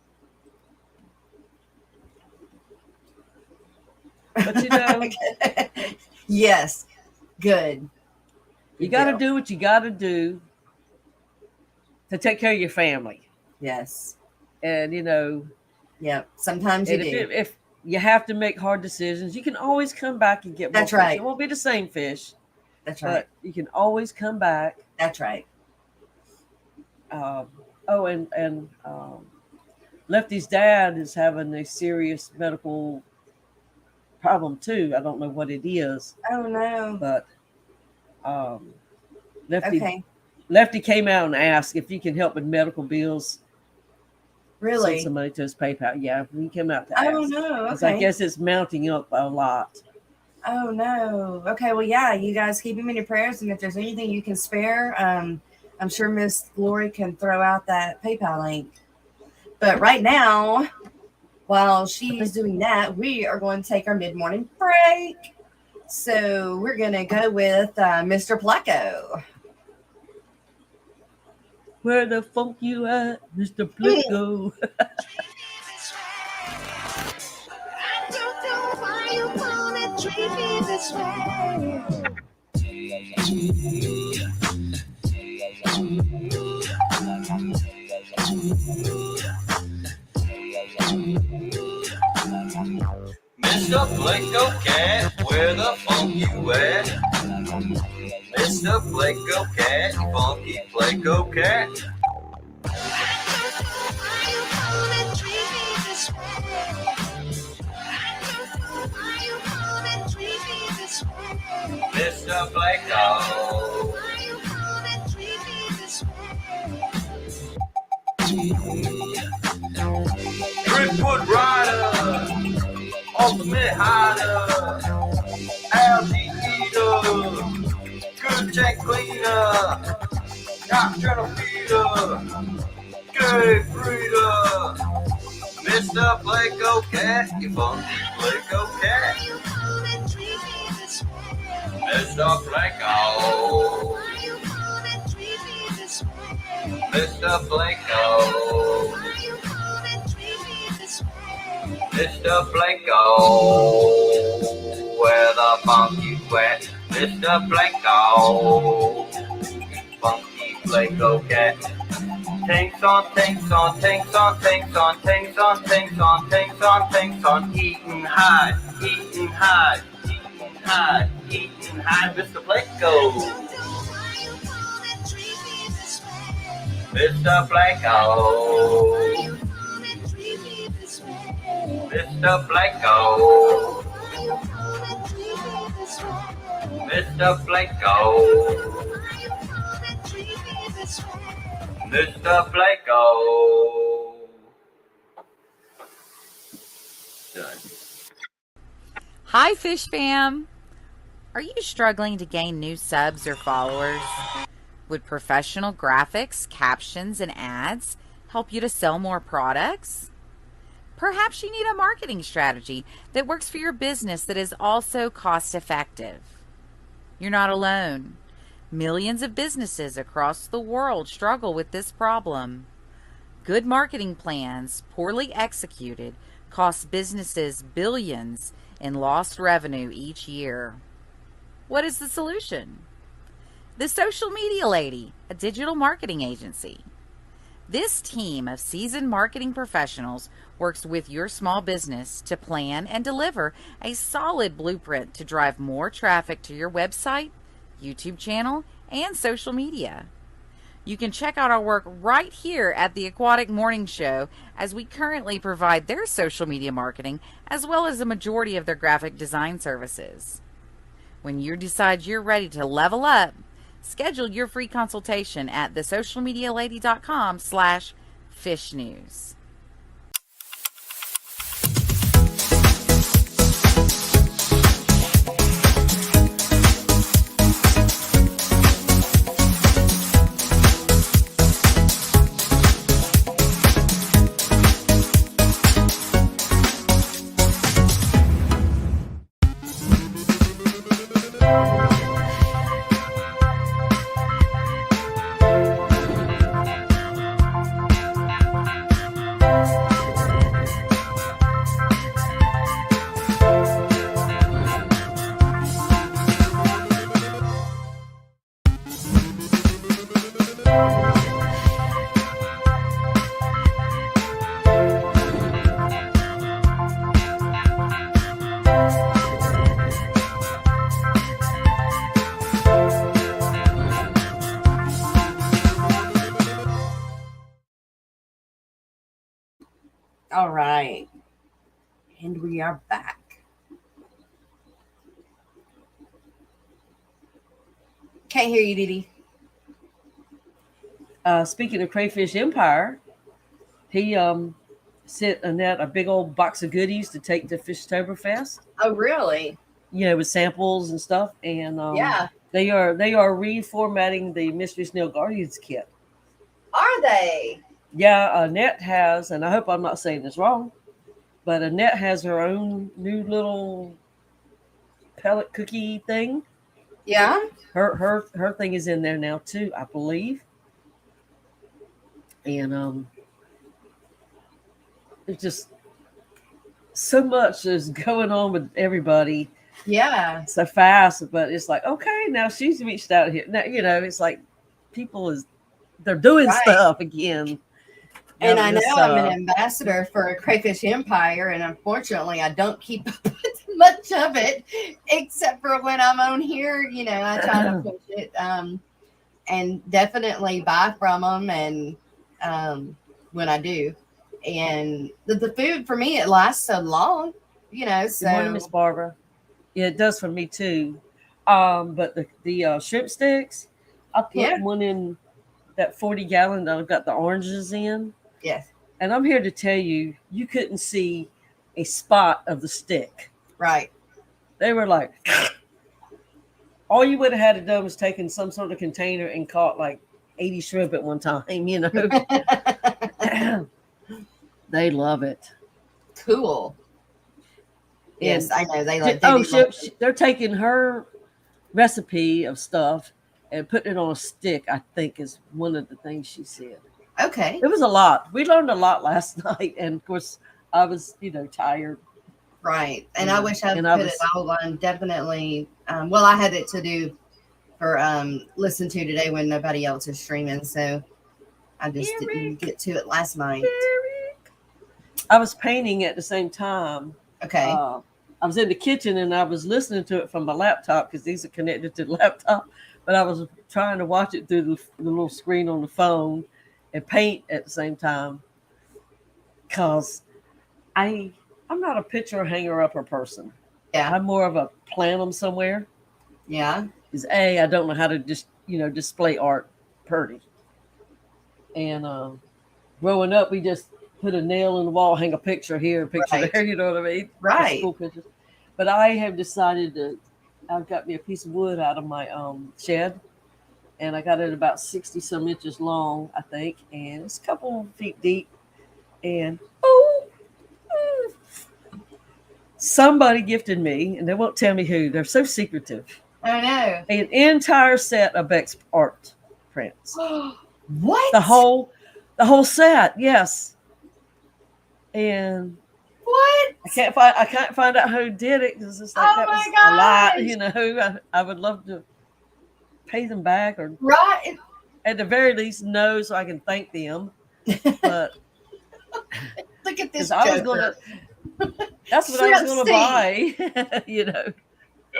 But Yes, good. you got to do what you got to do to take care of your family. Yes. And Yeah. Sometimes you do. if you have to make hard decisions, you can always come back and get more That's fish. right. It won't be the same fish, That's right. but you can always come back. That's right. And Lefty's dad is having a serious medical problem too. I don't know what it is, Oh no. but Lefty Okay. Lefty came out and asked if you can help with medical bills. Really? Send some money to his PayPal. Yeah, he came out to ask. Oh no. 'Cause I Okay. guess it's mounting up a lot. Oh no. Okay. Well, yeah. You guys keep him in your prayers, and if there's anything you can spare, I'm sure Miss Glory can throw out that PayPal link. But right now, while she's doing that, we are going to take our mid-morning break. So we're going to go with Mr. Pleco. Where the funk you at, Mr. Plico? I don't know why you wanna treat me this way. Mr. Blanco Cat, where the funk you at? Mr. Blanco Cat, funky Blanco Cat. Why you wanna treat me this way? I don't know why you wanna treat me this way. Mr. Blanco. Why you wanna treat me this way? Driftwood Rider, Ultimate Hider, Algae Eater, Good Tank Cleaner, Nocturnal Feeder, Good Breeder, Mr. Blanco Cat, you funky Blanco Cat, Why you wanna treat me this way? Mr. Blanco, Why you wanna treat me this way? Mr. Blanco, Why you wanna treat me this way? Mr. Blanco, where the funk you at? Mr. Blanco, funky Blanco Cat. Tanks on, tanks on, tanks on, tanks on, tanks on, tanks on, tanks on, tanks on, eating high, eating high, eating high, eating high, Mr. Blanco, Why you wanna treat me this way? Mr. Blanco, Why you wanna treat me this way? Mr. Blanco, Why you wanna treat me this way? Mr. Blanco, Why you wanna treat me this way? Mr. Blanco. Done. Hi, Fish Fam! Are you struggling to gain new subs or followers? Would professional graphics, captions, and ads help you to sell more products? Perhaps you need a marketing strategy that works for your business that is also cost effective. You're not alone. Millions of businesses across the world struggle with this problem. Good marketing plans, poorly executed, cost businesses billions in lost revenue each year. What is the solution? The Social Media Lady, a digital marketing agency. This team of seasoned marketing professionals works with your small business to plan and deliver a solid blueprint to drive more traffic to your website, YouTube channel, and social media. You can check out our work right here at the Aquatic Morning Show, as we currently provide their social media marketing as well as a majority of their graphic design services. When you decide you're ready to level up, schedule your free consultation at thesocialmedialady.com/fishnews. All right. And we are back. Can't hear you, Didi. Speaking of Crayfish Empire, he sent Annette a big old box of goodies to take to Fishtoberfest. Oh, really? You know, with samples and stuff. And Yeah. they are reformatting the Mystery Snail Guardians kit. Are they? Yeah, Annette has, and I hope I'm not saying this wrong, but Annette has her own new little pellet cookie thing. Yeah. Her thing is in there now too, I believe. And there's just so much is going on with everybody Yeah. so fast, but it's like, okay, now she's reached out here. Now, you know, it's like they're doing Right. stuff again. And I know I'm an uh, ambassador for Crayfish Empire, and unfortunately, I don't keep up with much of it, except for when I'm on here. You know, I try to push it, and definitely buy from them, and when I do, and the food for me, it lasts so long. You know, Good morning, so Miss Barbara. Yeah, it does for me too. But the shrimp sticks, I put Yeah. one in that 40-gallon that I've got the oranges in. yes, And I'm here to tell you, you couldn't see a spot of the stick. right, They were like, all you would have had to do was taken some sort of container and caught like 80 shrimp at one time, you know. They love it. cool. Yes, I know they like. They're taking her recipe of stuff and putting it on a stick, I think is one of the things she said. Okay, It was a lot. We learned a lot last night. And of course, I was, tired. right. And I wish I'd And I put it all on. Definitely. Well, I had it to do for listen to today when nobody else is streaming, so I just didn't get to it last night. I was painting at the same time. Okay. I was in the kitchen and I was listening to it from my laptop because these are connected to the laptop. But I was trying to watch it through the little screen on the phone and paint at the same time. Because I'm not a picture hanger upper person. Yeah. I'm more of a plant them somewhere. Yeah. Because I don't know how to just display art pretty. And growing up, we just put a nail in the wall, hang a picture here, a picture Right. there. You know what I mean? Right. School pictures. But I have decided I've got me a piece of wood out of my shed, and I got it about 60 some inches long, I think, and it's a couple feet deep. And somebody gifted me, and they won't tell me who. They're so secretive. I know. An entire set of Beck's art prints. What? The whole set, yes. And What? I can't find out who did it because it's like Oh that my was a lot, gosh. you know. I would love to pay them back, or Right. at the very least know so I can thank them. But Look at this. I was joker. that's what I was going to buy. You know.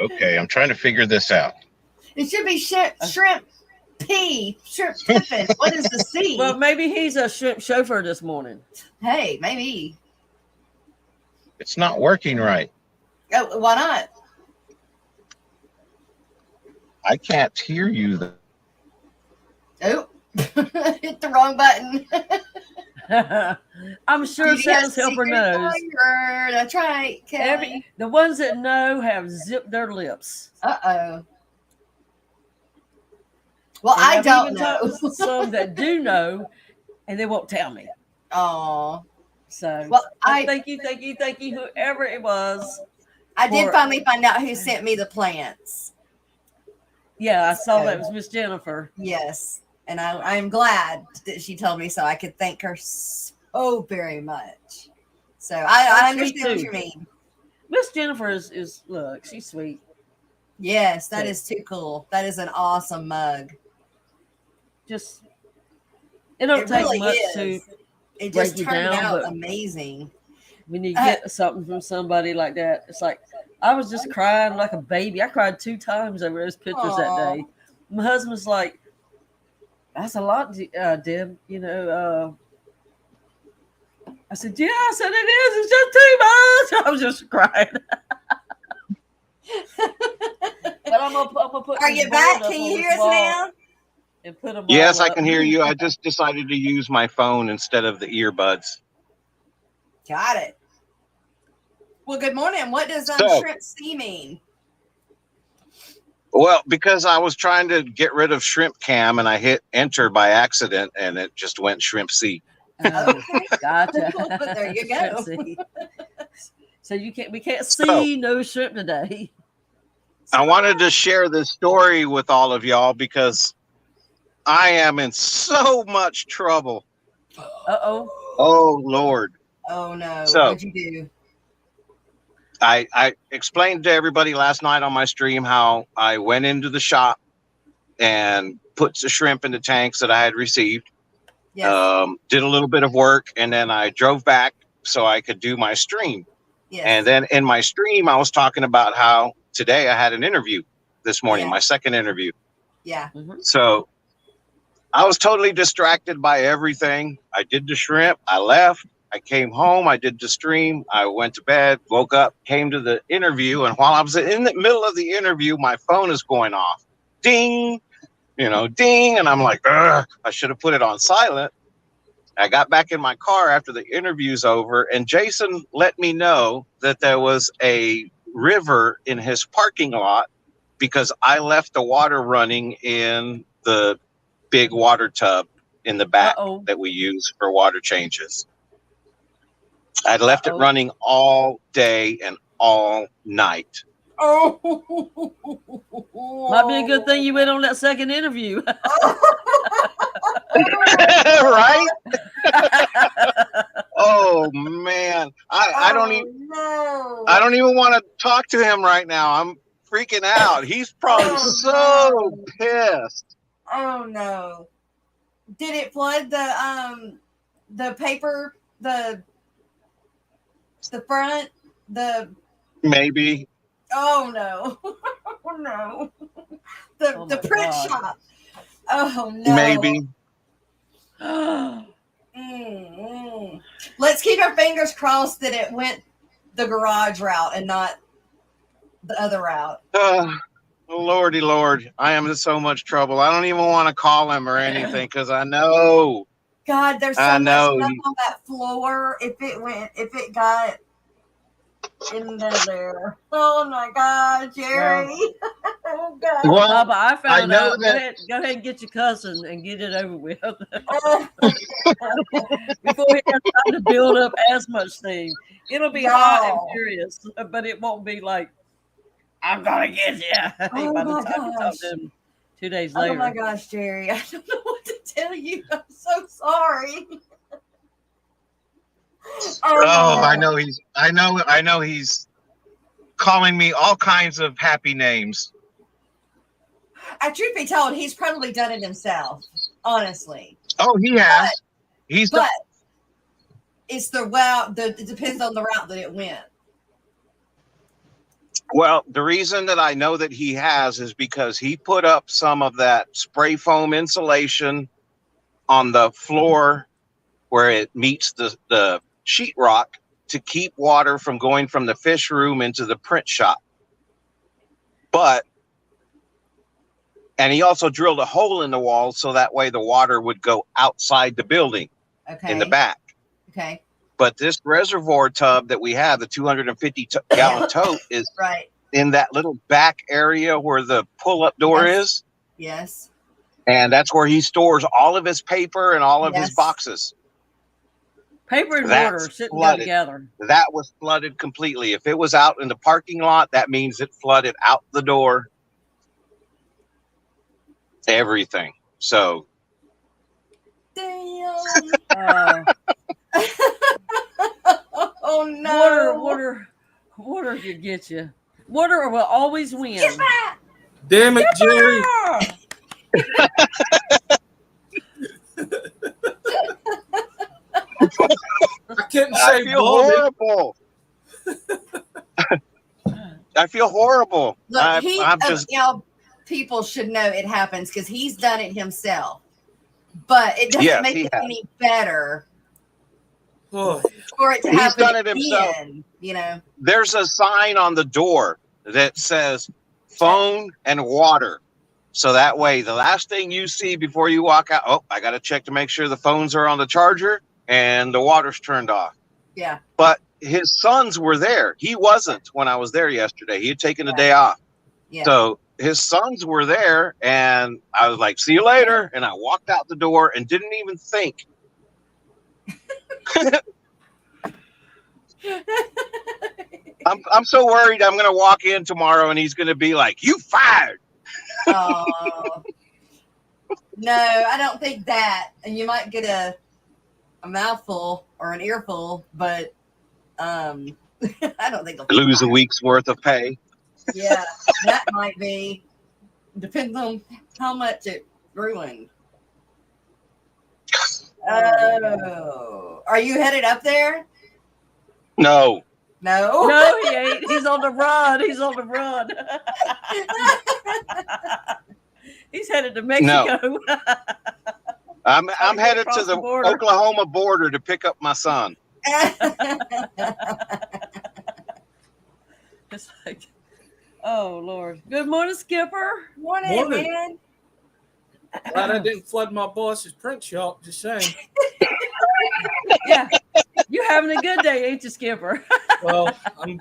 Okay, I'm trying to figure this out. It should be shrimp P, shrimp pippin. What is the C? Well, maybe he's a shrimp chauffeur this morning. Hey, maybe. It's not working right. Oh, why not? I can't hear you. Oh, hit the wrong button. I'm sure Santa's helper knows. That's right, Kelly. The ones that know have zipped their lips. Uh-oh. Well, And I I've don't even know. talked to some that do know, and they won't tell me. Oh. So, Well, thank you, whoever it was. I did finally find out who sent me the plants. Yeah, I saw that was Miss Jennifer. Yes. And I'm glad that she told me so I could thank her so very much. So I understand what you mean. Miss Jennifer is look, she's sweet. Yes, that is too cool. That is an awesome mug. Just it don't take really much is. to It just break you turned down, out but amazing. when you get something from somebody like that, it's like I was just crying like a baby. I cried 2 times over those pictures that day. My husband's like, "That's a lot, Deb." You know, I said, "Yeah," I said, "It is. It's just too much." I was just crying. But I'm gonna put. Are you back? Can you hear us now? And put them. Yes, I can hear you. I just decided to use my phone instead of the earbuds. Got it. Well, good morning. What does So- shrimp C mean? Well, because I was trying to get rid of shrimp cam and I hit enter by accident and it just went shrimp C. Oh, gotcha. But there you go. See. So we can't see no shrimp today. I wanted to share this story with all of y'all because I am in so much trouble. Uh-oh. Oh, Lord. Oh, no. So- What'd you do? I explained to everybody last night on my stream how I went into the shop and put the shrimp in the tanks that I had received. Yes. Did a little bit of work, and then I drove back so I could do my stream. Yes. And then in my stream, I was talking about how today I had an interview this morning, Yeah. my second interview. Yeah. So I was totally distracted by everything. I did the shrimp. I left. I came home. I did the stream. I went to bed, woke up, came to the interview. And while I was in the middle of the interview, my phone is going off. Ding, ding. And I'm like, ugh, I should have put it on silent. I got back in my car after the interview's over, and Jason let me know that there was a river in his parking lot because I left the water running in the big water tub in the back that we use for water changes. I'd left it running all day and all night. Oh, Might be a good thing you went on that second interview. Right? Oh man, I don't even I don't even want to talk to him right now. I'm freaking out. He's probably so pissed. Oh no! Did it flood the paper, the front, maybe? Oh no! Oh no! The print shop. Oh no! Maybe. Let's keep our fingers crossed that it went the garage route and not the other route. Lordy Lord, I am in so much trouble. I don't even want to call him or anything because I know. God, there's so much stuff on that floor. If it got into there. Oh my God, Jerry. Oh God. Well, but I found I know out. that- Go ahead and get your cousin and get it over with before he has time to build up as much steam. It'll be hot and furious, but it won't be like I'm gonna get you. Oh by the my time you talk gosh. to him 2 days later. Oh my gosh, Jerry. I don't know what to tell you. I'm so sorry. Oh, I know he's calling me all kinds of happy names. Truth be told, he's probably done it himself, honestly. Oh, he has. He's but it's the route. It depends on the route that it went. Well, the reason that I know that he has is because he put up some of that spray foam insulation on the floor where it meets the sheetrock to keep water from going from the fish room into the print shop. And he also drilled a hole in the wall so that way the water would go outside the building in the back. Okay. But this reservoir tub that we have, the 250 gallon tote, is right in that little back area where the pull-up door is. Yes. And that's where he stores all of his paper and all of his boxes. Paper and water shouldn't go together. That was flooded completely. If it was out in the parking lot, that means it flooded out the door. Everything. So. Damn. Oh no. Water could get you. Water will always win. Damn it, Jerry. I couldn't say I feel horrible. I feel horrible. Look, I'm just, people should know it happens because he's done it himself. But it doesn't make it any better for it to happen. He's done it himself. You know, there's a sign on the door that says phone and water. So that way, the last thing you see before you walk out, oh, I got to check to make sure the phones are on the charger and the water's turned off. Yeah. But his sons were there. He wasn't when I was there yesterday. He had taken a day off. Yeah. So his sons were there, and I was like, see you later. And I walked out the door and didn't even think. I'm so worried I'm going to walk in tomorrow and he's going to be like, you fired. Oh. No, I don't think that. And you might get a mouthful or an earful, but I don't think he'll lose a week's worth of pay. Yeah, that might be. Depends on how much it ruined. Oh, are you headed up there? No. No, he ain't. He's on the run. He's headed to Mexico. No. I'm headed to the Oklahoma border to pick up my son. It's like, oh Lord. Good morning, Skipper. Morning, man. Glad I didn't flood my boss's print shop, just saying. Yeah. You having a good day, ain't you, Skipper? Well, I'm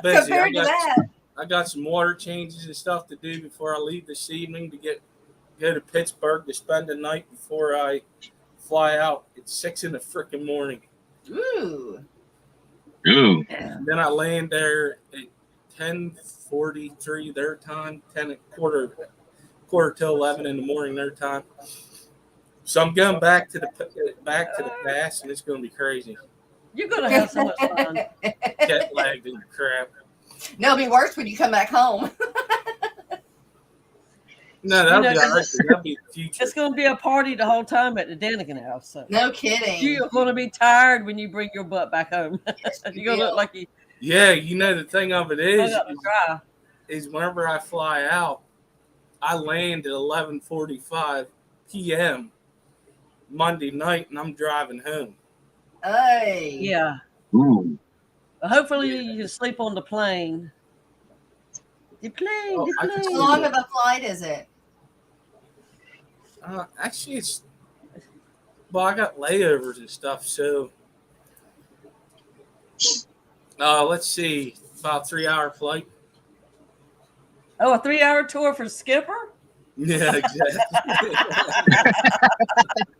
busy. Compared to that. I got some water changes and stuff to do before I leave this evening to go to Pittsburgh to spend the night before I fly out. It's 6 in the freaking morning. Ooh. And then I land there at 10:43 their time, quarter to 11 in the morning their time. So I'm going back to the past, and it's going to be crazy. You're going to have so much fun. Jet lagged and crap. No, it'll be worse when you come back home. No, that'll be all right. That'll be the future. It's going to be a party the whole time at the Danican house. So. No kidding. You're going to be tired when you bring your butt back home. You're going to look like you. Yeah, you know, the thing of it is whenever I fly out, I land at 11:45 p.m. Monday night, and I'm driving home. Hey. Yeah. Ooh. Well, hopefully you can sleep on the plane. How long of a flight is it? Actually, I got layovers and stuff, so let's see, about 3-hour flight. Oh, a 3-hour tour for Skipper? Yeah, exactly.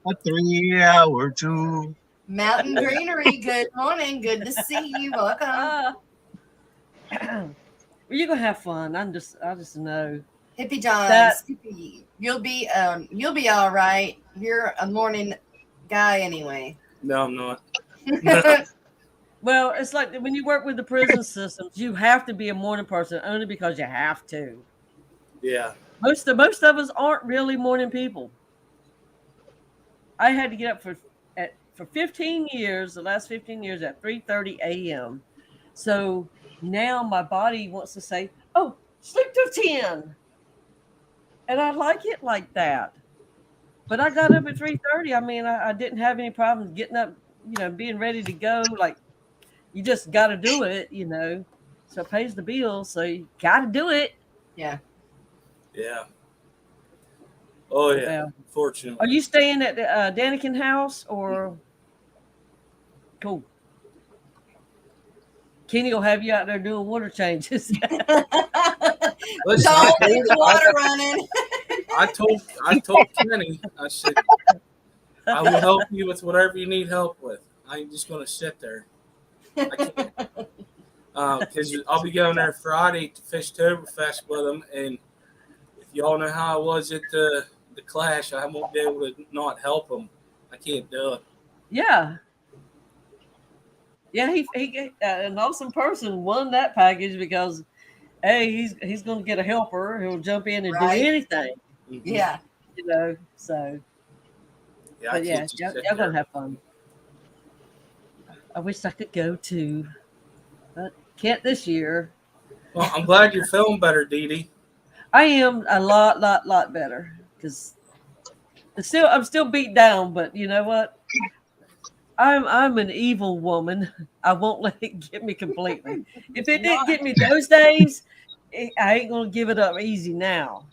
A 3-hour tour. Mountain Greenery, good morning. Good to see you. Welcome. Well, you're gonna have fun. I just know. Hippie John, Skippy, you'll be all right. You're a morning guy anyway. No, I'm not. Well, it's like when you work with the prison systems, you have to be a morning person only because you have to. Yeah. Most of us aren't really morning people. I had to get up for 15 years, the last 15 years at 3:30 a.m. So now my body wants to say, "Oh, sleep till 10," and I like it like that. But I got up at 3:30. I mean, I didn't have any problems getting up, being ready to go. Like, you just got to do it, So it pays the bills, so you got to do it. Yeah. Yeah. Oh, yeah. Yeah. Fortunately. Are you staying at the Danikin house or? Cool. Kenny will have you out there doing water changes. Listen, Don't leave the water running. I told Kenny, I said, I will help you with whatever you need help with. I ain't just going to sit there. I can't. Because I'll be going there Friday to Fishtoberfest with them, and if y'all know how I was at the Clash, I won't be able to not help them. I can't do it. Yeah. Yeah, he an awesome person won that package because, hey, he's going to get a helper who'll jump in and do anything. Yeah. So. Yeah, But yeah, y'all going to have fun. I wish I could go too, but can't this year. Well, I'm glad you're feeling better, Dee Dee. I am a lot better because I'm still beat down, but you know what? I'm an evil woman. I won't let it get me completely. If it didn't get me those days, I ain't gonna give it up easy now.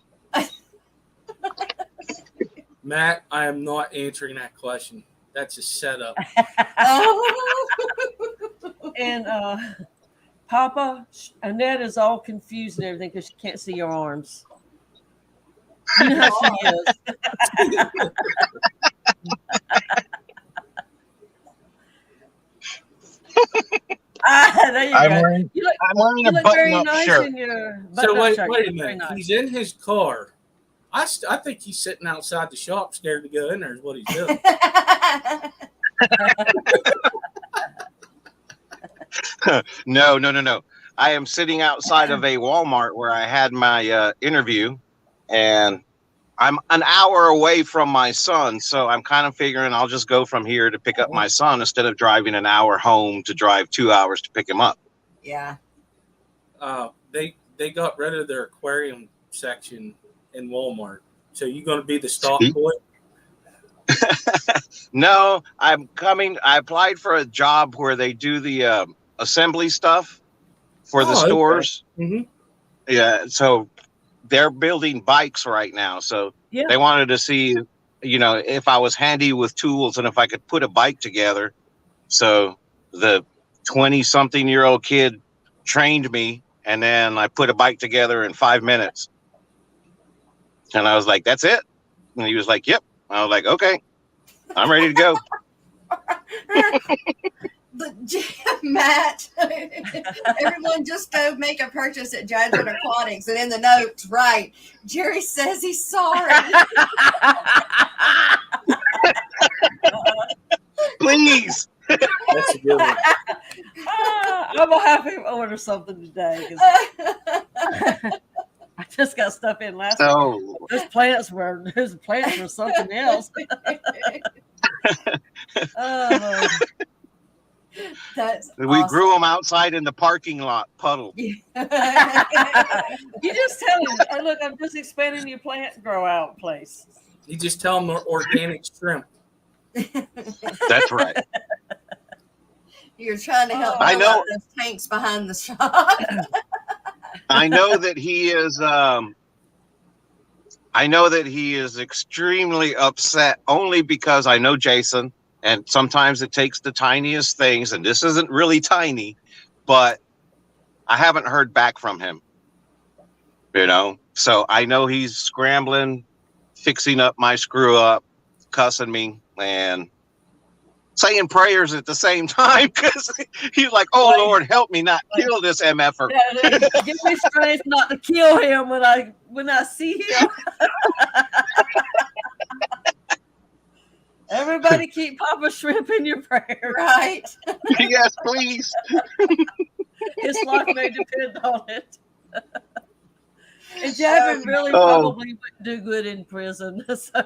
Matt, I am not answering that question. That's a setup. And Papa, Annette is all confused and everything because she can't see your arms. You know how she is. There you I'm go. wearing, You look, I'm wearing you a look very button-up nice shirt. in your So button-up wait shirt. a Very minute. nice. He's in his car. I think he's sitting outside the shop scared to go in there is what he's doing. No. I am sitting outside of a Walmart where I had my interview, and I'm an hour away from my son. So I'm kind of figuring I'll just go from here to pick up my son instead of driving an hour home to drive 2 hours to pick him up. Yeah. They got rid of their aquarium section in Walmart. So you going to be the stock boy? No, I'm coming. I applied for a job where they do the assembly stuff for the stores. Okay. Mm-hmm. Yeah, so they're building bikes right now. So they wanted to see, if I was handy with tools and if I could put a bike together. So the 20-something-year-old kid trained me, and then I put a bike together in 5 minutes. And I was like, "That's it?" And he was like, "Yep." I was like, "Okay, I'm ready to go." But Matt, everyone just go make a purchase at Judgment Aquatics, and in the notes, right? Jerry says he's sorry. Please. That's a good one. I'm gonna have him order something today. I just got stuff in last week. Those plants were something else. Oh, that's we awesome. grew them outside in the parking lot puddle. You just tell him, "Hey, look, I'm just expanding your plant grow out place." You just tell them they're organic shrimp. That's right. You're trying to help I know those tanks behind the shop. I know that he is. I know that he is extremely upset only because I know Jason, and sometimes it takes the tiniest things, and this isn't really tiny, but I haven't heard back from him. So I know he's scrambling, fixing up my screw up, cussing me, and saying prayers at the same time because he's like, "Oh Lord, help me not kill this MFer." Give me strength not to kill him when I see him. Everybody keep Papa Shrimp in your prayers. Right. Yes, please. His life may depend on it. And Javin really probably wouldn't do good in prison. So.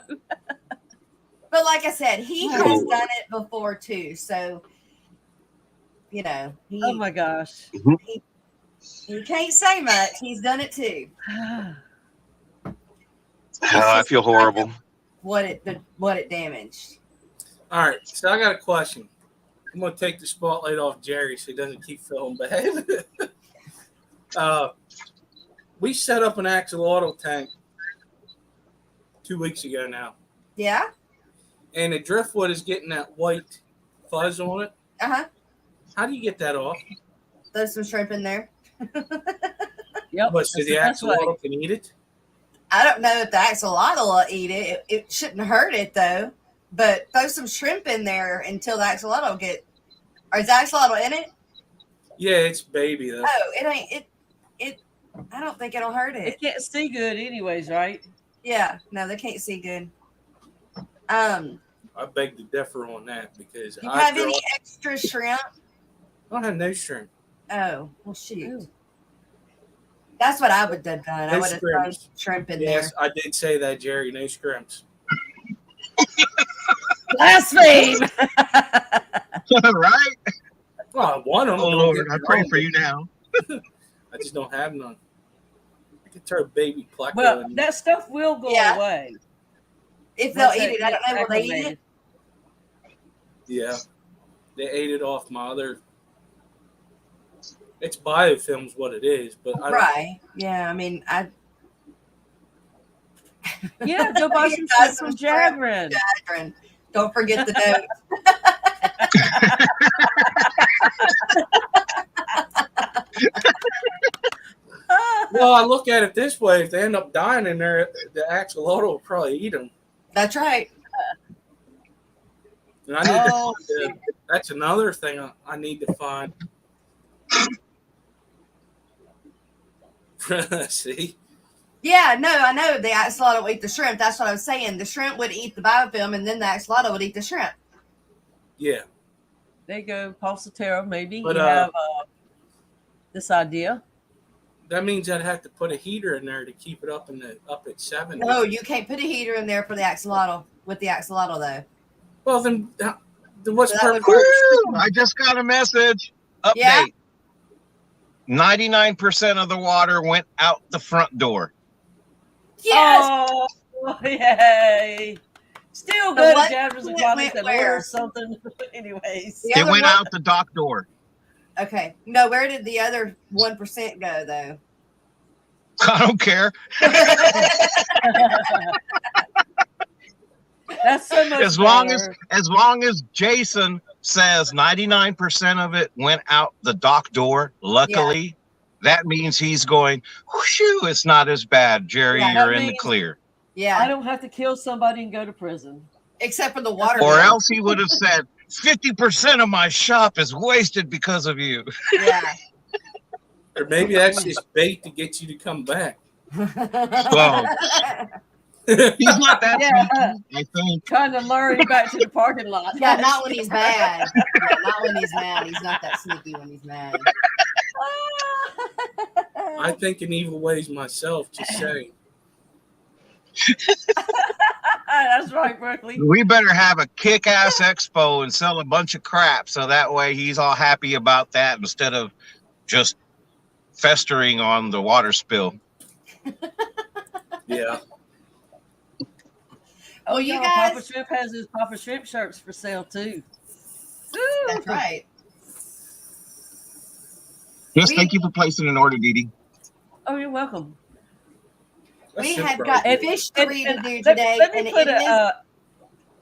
But like I said, he has done it before too. So, you know, Oh my gosh. he can't say much. He's done it too. I feel horrible. What it damaged. All right, so I got a question. I'm going to take the spotlight off Jerry so he doesn't keep feeling bad. We set up an axolotl tank 2 weeks ago now. Yeah. And the driftwood is getting that white fuzz on it. Uh-huh. How do you get that off? Throw some shrimp in there. Yep. But so the axolotl can eat it? I don't know if the axolotl will eat it. It shouldn't hurt it though. But throw some shrimp in there until the axolotl get. Or is the axolotl in it? Yeah, it's baby though. Oh, it ain't. It. I don't think it'll hurt it. It can't see good, anyways, right? Yeah. No, they can't see good. I beg to differ on that because Do you have any extra shrimp? I don't have no shrimp. Oh, well, shoot. That's what I would have done. I would have thrown shrimp in there. Yes, I did say that, Jerry. No shrimps. Blaspheme! Right? Well, I want them. Oh, Lord, I pray for you now. I just don't have none. I could throw a baby pleco Well, in. that stuff will go away. If they'll eat it, I don't know. Will they eat it? Yeah. They ate it off my other. It's biofilm's what it is, but I Right. Yeah, I mean, Yeah, go buy some shrimp from Jagrin. Don't forget the note. Well, I look at it this way: if they end up dying in there, the axolotl will probably eat them. That's right. And I need that's another thing I need to find. See? Yeah, no, I know the axolotl will eat the shrimp. That's what I was saying. The shrimp would eat the biofilm, and then the axolotl would eat the shrimp. Yeah. There you go, Pulsatera. Maybe But, you have this idea. That means I'd have to put a heater in there to keep it up at 70. No, you can't put a heater in there for the axolotl with the axolotl though. Well, then what's So that would Woo! I just got a message. Update. Yeah? 99% of the water went out the front door. Yes. Oh, yay! Still The good what at Jagrin's went Aquatics and where? order something. Anyways, The It other went one- out the dock door. Okay. No, where did the other 1% go though? I don't care. that's so much As long better. as Jason says 99% of it went out the dock door, luckily, that means he's going, whew, it's not as bad, Jerry. Yeah, you're that in the means- clear. Yeah. I don't have to kill somebody and go to prison. Except for the water. Or bill. else he would have said, 50% of my shop is wasted because of you. Yeah. Or maybe that's just bait to get you to come back. Well, he's not that Yeah. sneaky, I think. Trying to lure him back to the parking lot. Yeah, not when he's mad. Yeah, not when he's mad. He's not that sneaky when he's mad. I think in evil ways myself, just saying. That's right, Berkeley. We better have a kick-ass expo and sell a bunch of crap so that way he's all happy about that instead of just festering on the water spill. Yeah. Oh, you No, guys. Papa Shrimp has his Papa Shrimp shirts for sale too. That's right. Yes, thank you for placing an order, Dee Dee. Oh, you're welcome. We That's had so got bright. fish to read to do Let- today, let me and it put is a a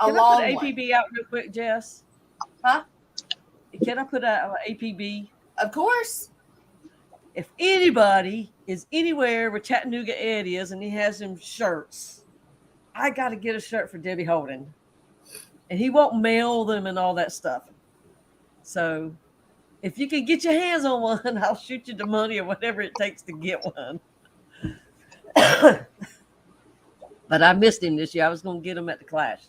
can I long put one. APB out real quick, Jess? Huh? Can I put out APB? Of course. If anybody is anywhere where Chattanooga Ed is and he has them shirts, I got to get a shirt for Debbie Holden. And he won't mail them and all that stuff. So if you can get your hands on one, I'll shoot you the money or whatever it takes to get one. But I missed him this year. I was going to get him at the Clash.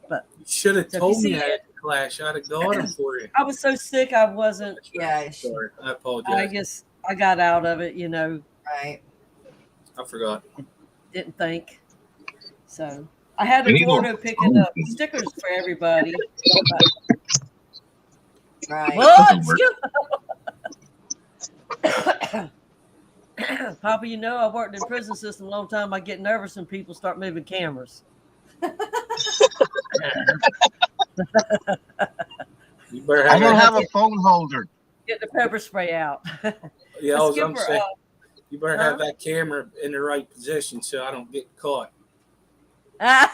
But You should have So if told you me see that at the Clash. I'd have got him for you. I was so sick I wasn't. Yeah. Sorry. I apologize. I guess I got out of it, you know, Right. I forgot. didn't think. So I had a Florida picking up stickers for everybody. Right. Papa, you know, I worked in prison system a long time. I get nervous when people start moving cameras. You better I have don't that. have a phone holder. Get the pepper spray out. Yeah, I was gonna Skipper, say, you better huh? have that camera in the right position so I don't get caught. Yeah.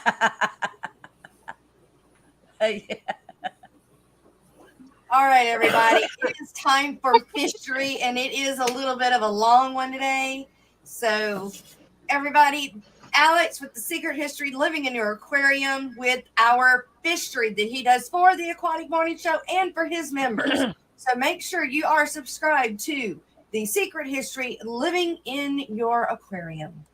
All right, everybody. It is time for fishery, and it is a little bit of a long one today. So, everybody, Alex with the secret history living in your aquarium with our fishery that he does for the Aquatic Morning Show and for his members. So, make sure you are subscribed to the secret history living in your aquarium.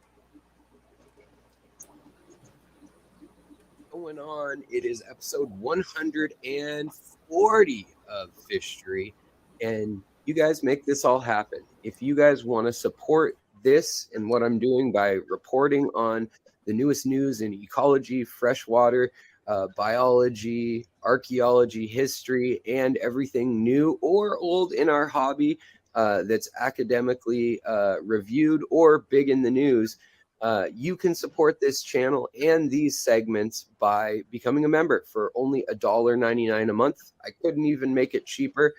Going on, it is episode 140 of Fishery, and you guys make this all happen. If you guys want to support this and what I'm doing by reporting on the newest news in ecology, freshwater, biology, archaeology, history, and everything new or old in our hobby that's academically reviewed or big in the news, you can support this channel and these segments by becoming a member for only $1.99 a month. I couldn't even make it cheaper.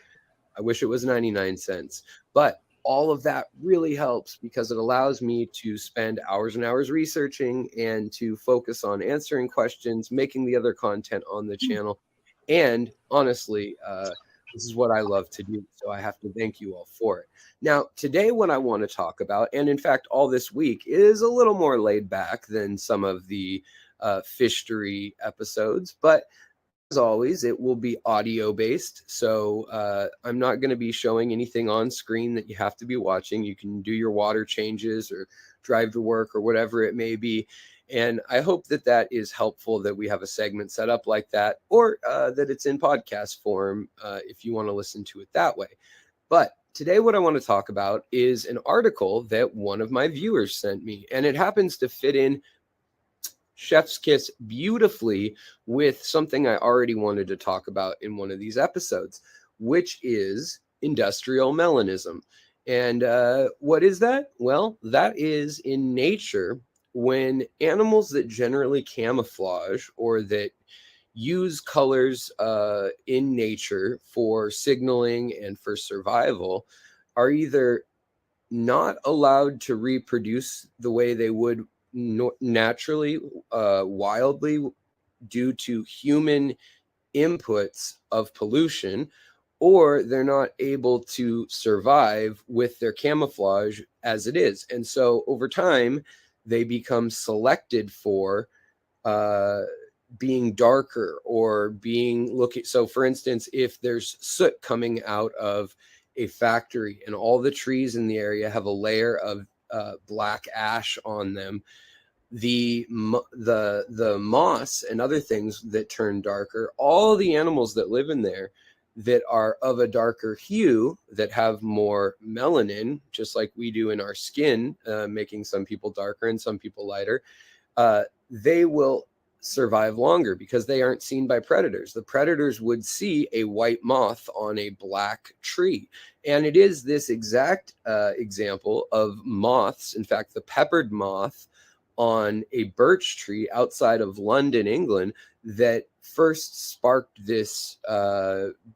I wish it was 99 cents. But all of that really helps because it allows me to spend hours and hours researching and to focus on answering questions, making the other content on the channel. And honestly, this is what I love to do. So I have to thank you all for it. Now, today, what I want to talk about, and in fact, all this week, is a little more laid back than some of the fishery episodes. But as always, it will be audio based. So I'm not going to be showing anything on screen that you have to be watching. You can do your water changes or drive to work or whatever it may be. And I hope that that is helpful, that we have a segment set up like that, or that it's in podcast form if you want to listen to it that way. But today, what I want to talk about is an article that one of my viewers sent me, and it happens to fit in chef's kiss beautifully with something I already wanted to talk about in one of these episodes, which is industrial melanism. And what is that? Well, that is in nature when animals that generally camouflage or that use colors in nature for signaling and for survival are either not allowed to reproduce the way they would naturally, wildly, due to human inputs of pollution, or they're not able to survive with their camouflage as it is. And so over time, they become selected for being darker or being looking. So for instance, if there's soot coming out of a factory and all the trees in the area have a layer of black ash on them, the moss and other things that turn darker, all the animals that live in there that are of a darker hue, that have more melanin, just like we do in our skin, making some people darker and some people lighter, they will survive longer because they aren't seen by predators. The predators would see a white moth on a black tree. And it is this exact example of moths, in fact, the peppered moth on a birch tree outside of London, England, that first sparked this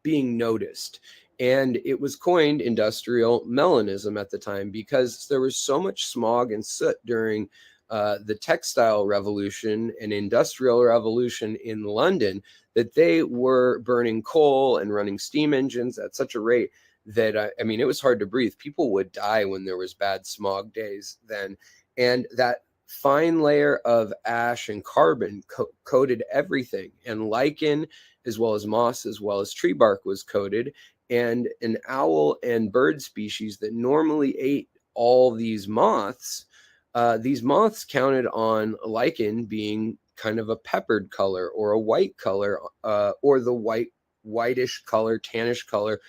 being noticed. And it was coined industrial melanism at the time because there was so much smog and soot during the textile revolution and industrial revolution in London that they were burning coal and running steam engines at such a rate that, I mean, it was hard to breathe. People would die when there was bad smog days then. And that fine layer of ash and carbon coated everything, and lichen as well as moss as well as tree bark was coated, and an owl and bird species that normally ate all these moths counted on lichen being kind of a peppered color or a white color, or the whitish color, tannish color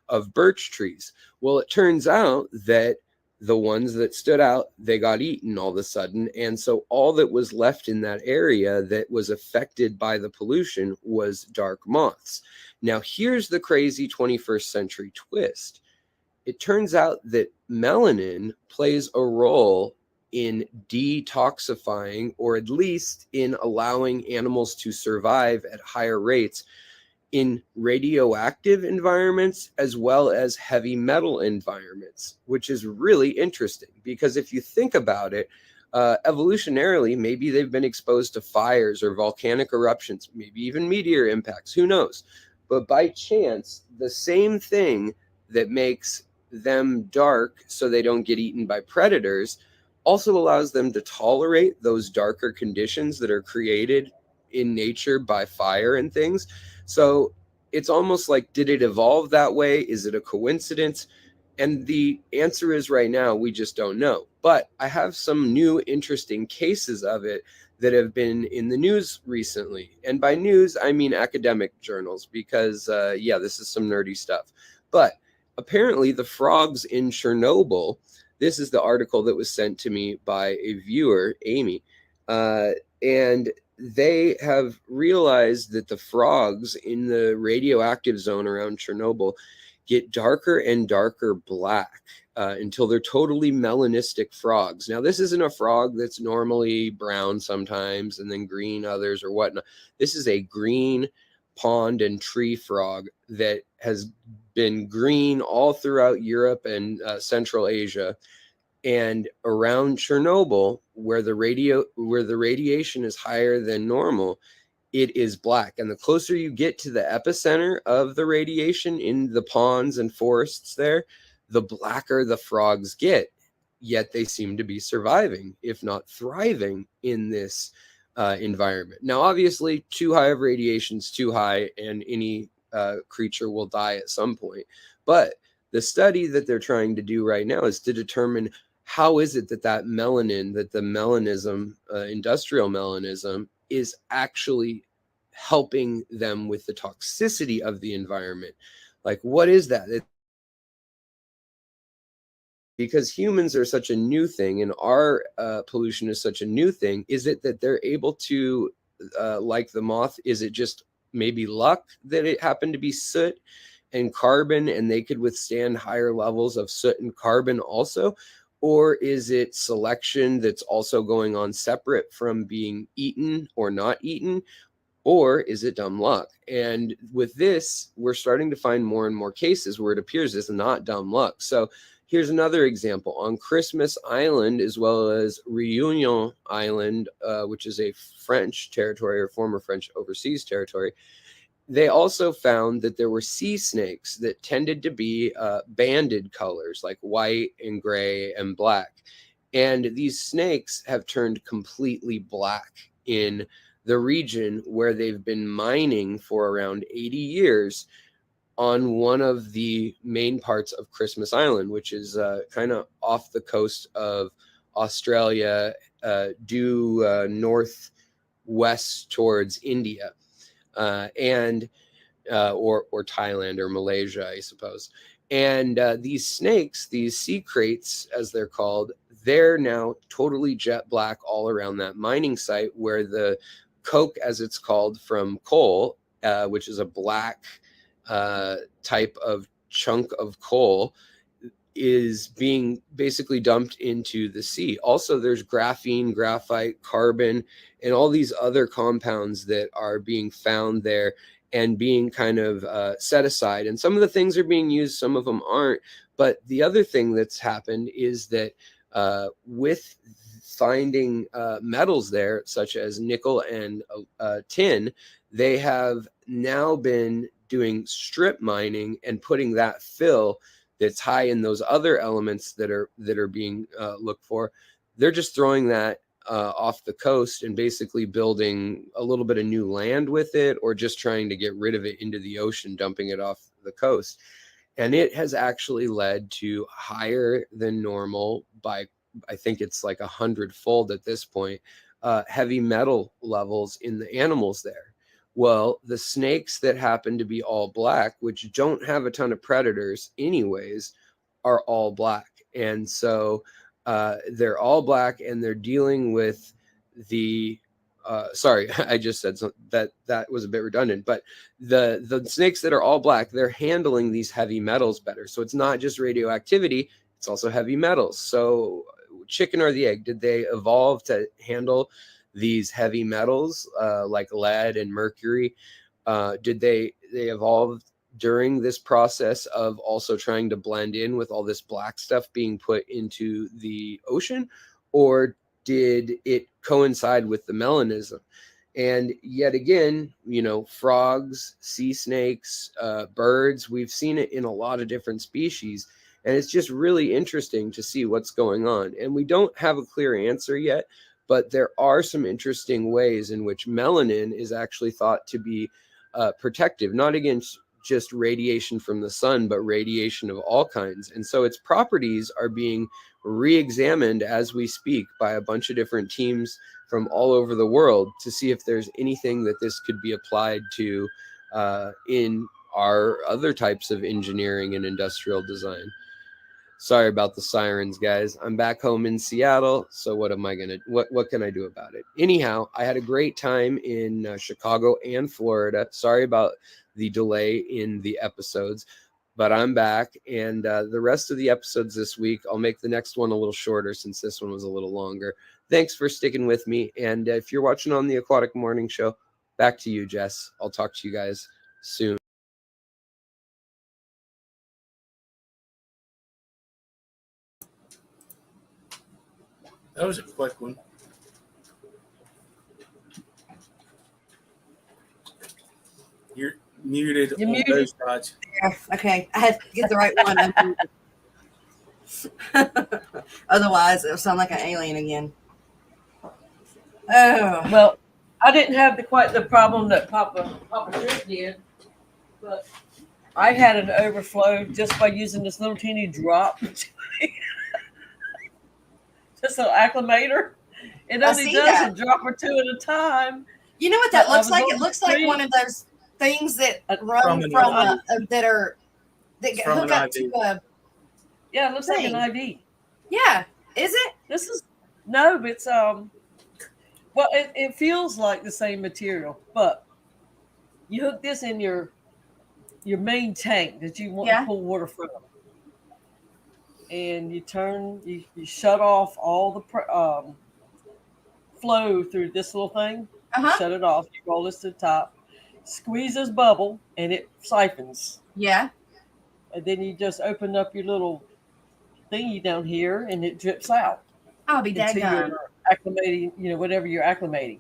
of birch trees. Well, it turns out that the ones that stood out, they got eaten all of a sudden. And so all that was left in that area that was affected by the pollution was dark moths. Now, here's the crazy 21st century twist. It turns out that melanin plays a role in detoxifying, or at least in allowing animals to survive at higher rates in radioactive environments as well as heavy metal environments, which is really interesting because if you think about it, evolutionarily, maybe they've been exposed to fires or volcanic eruptions, maybe even meteor impacts, who knows? But by chance, the same thing that makes them dark so they don't get eaten by predators also allows them to tolerate those darker conditions that are created in nature by fire and things. So it's almost like, did it evolve that way? Is it a coincidence? And the answer is right now, we just don't know. But I have some new interesting cases of it that have been in the news recently. And by news, I mean academic journals, because yeah, this is some nerdy stuff. But apparently the frogs in Chernobyl, this is the article that was sent to me by a viewer, Amy, and they have realized that the frogs in the radioactive zone around Chernobyl get darker and darker black until they're totally melanistic frogs. Now, this isn't a frog that's normally brown sometimes and then green others or whatnot. This is a green pond and tree frog that has been green all throughout Europe and Central Asia. And around Chernobyl, where the radiation is higher than normal, it is black. And the closer you get to the epicenter of the radiation in the ponds and forests there, the blacker the frogs get. Yet they seem to be surviving, if not thriving, in this environment. Now, obviously, too high of radiation is too high, and any creature will die at some point. But the study that they're trying to do right now is to determine how is it that that melanin, that the melanism, industrial melanism, is actually helping them with the toxicity of the environment. Like, what is that? Because humans are such a new thing and our pollution is such a new thing, is it that they're able to, like the moth, is it just maybe luck that it happened to be soot and carbon and they could withstand higher levels of soot and carbon also? Or is it selection that's also going on separate from being eaten or not eaten? Or is it dumb luck? And with this, we're starting to find more and more cases where it appears it's not dumb luck. So here's another example. On Christmas Island, as well as Réunion Island, which is a French territory or former French overseas territory, they also found that there were sea snakes that tended to be banded colors like white and gray and black. And these snakes have turned completely black in the region where they've been mining for around 80 years on one of the main parts of Christmas Island, which is kind of off the coast of Australia, due northwest towards India. Or Thailand or Malaysia, I suppose. And these snakes, these sea kraits, as they're called, they're now totally jet black all around that mining site where the coke, as it's called, from coal, which is a black type of chunk of coal, is being basically dumped into the sea. Also, there's graphene, graphite, carbon, and all these other compounds that are being found there and being kind of set aside. And some of the things are being used, some of them aren't. But the other thing that's happened is that with finding metals there, such as nickel and tin, they have now been doing strip mining and putting that fill that's high in those other elements that are being looked for. They're just throwing that off the coast and basically building a little bit of new land with it, or just trying to get rid of it into the ocean, dumping it off the coast. And it has actually led to higher than normal, by I think it's like 100-fold at this point, heavy metal levels in the animals there. Well, the snakes that happen to be all black, which don't have a ton of predators anyways, are all black. And so they're all black, and they're dealing with the sorry, I just said that was a bit redundant, but the snakes that are all black, they're handling these heavy metals better. So it's not just radioactivity, it's also heavy metals. So chicken or the egg, did they evolve to handle these heavy metals like lead and mercury? Did they evolve during this process of also trying to blend in with all this black stuff being put into the ocean, or did it coincide with the melanism? And yet again, you know, frogs, sea snakes, birds, we've seen it in a lot of different species. And it's just really interesting to see what's going on. And we don't have a clear answer yet, but there are some interesting ways in which melanin is actually thought to be protective, not against just radiation from the sun, but radiation of all kinds. And so its properties are being re-examined as we speak by a bunch of different teams from all over the world to see if there's anything that this could be applied to in our other types of engineering and industrial design. Sorry about the sirens, guys. I'm back home in Seattle, so what can I do about it? Anyhow, I had a great time in Chicago and Florida. Sorry about the delay in the episodes, but I'm back, and the rest of the episodes this week, I'll make the next one a little shorter since this one was a little longer. Thanks for sticking with me, and if you're watching on the Aquatic Morning Show, back to you, Jess. I'll talk to you guys soon. That was a quick one. You're muted. You're on muted. Those sides. Yeah, okay, I had to get the right one. Otherwise, it'll sound like an alien again. Oh, Well, I didn't have quite the problem that Papa Trick did, but I had an overflow just by using this little teeny drop. Just an acclimator. It I only see does that. a drop or two at a time. you know what that But I looks was like? on It the looks like street. one of those things that From run an from IV. that It's from hook an up IV. to a. Yeah, it looks like Thing. an IV. Yeah, is it? This is no, it's well, it feels like the same material, but you hook this in your main tank that you want Yeah. to pull water from, and you shut off all the flow through this little thing. Uh-huh. Shut it off. You roll this to the top, squeeze this bubble, and it siphons. Yeah. And then you just open up your little thingy down here, and it drips out I'll be until daggone. you're acclimating, whatever you're acclimating.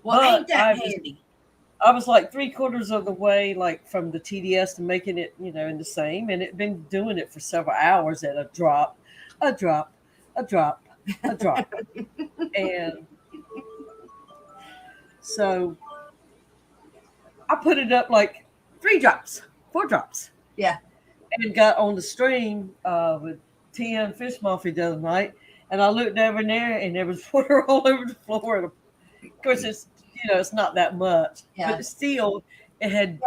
Well, But ain't that handy? I was like 3/4 of the way, like from the TDS to making it, in the same, and it been doing it for several hours at a drop, a drop, a drop, a drop, and so I put it up like 3 drops, 4 drops. Yeah. And got on the stream with TM Fish Mafia the other night, and I looked over in there, and there was water all over the floor. And of course, it's not that much, Yeah. but still, it had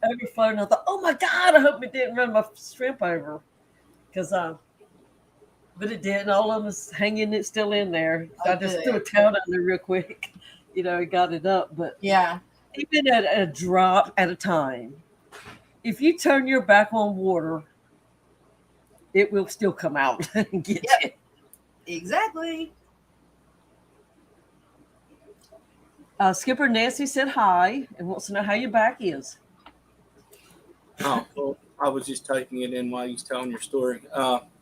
overflowed. And I thought, oh my God, I hope it didn't run my shrimp over, but it didn't. All of them is hanging, it's still in there. Oh, I just good. threw a towel down there real quick, got it up. But Yeah. even at a drop at a time, if you turn your back on water, it will still come out and get you. Exactly. Skipper Nancy said hi and wants to know how your back is. Oh, well, I was just typing it in while you was telling your story.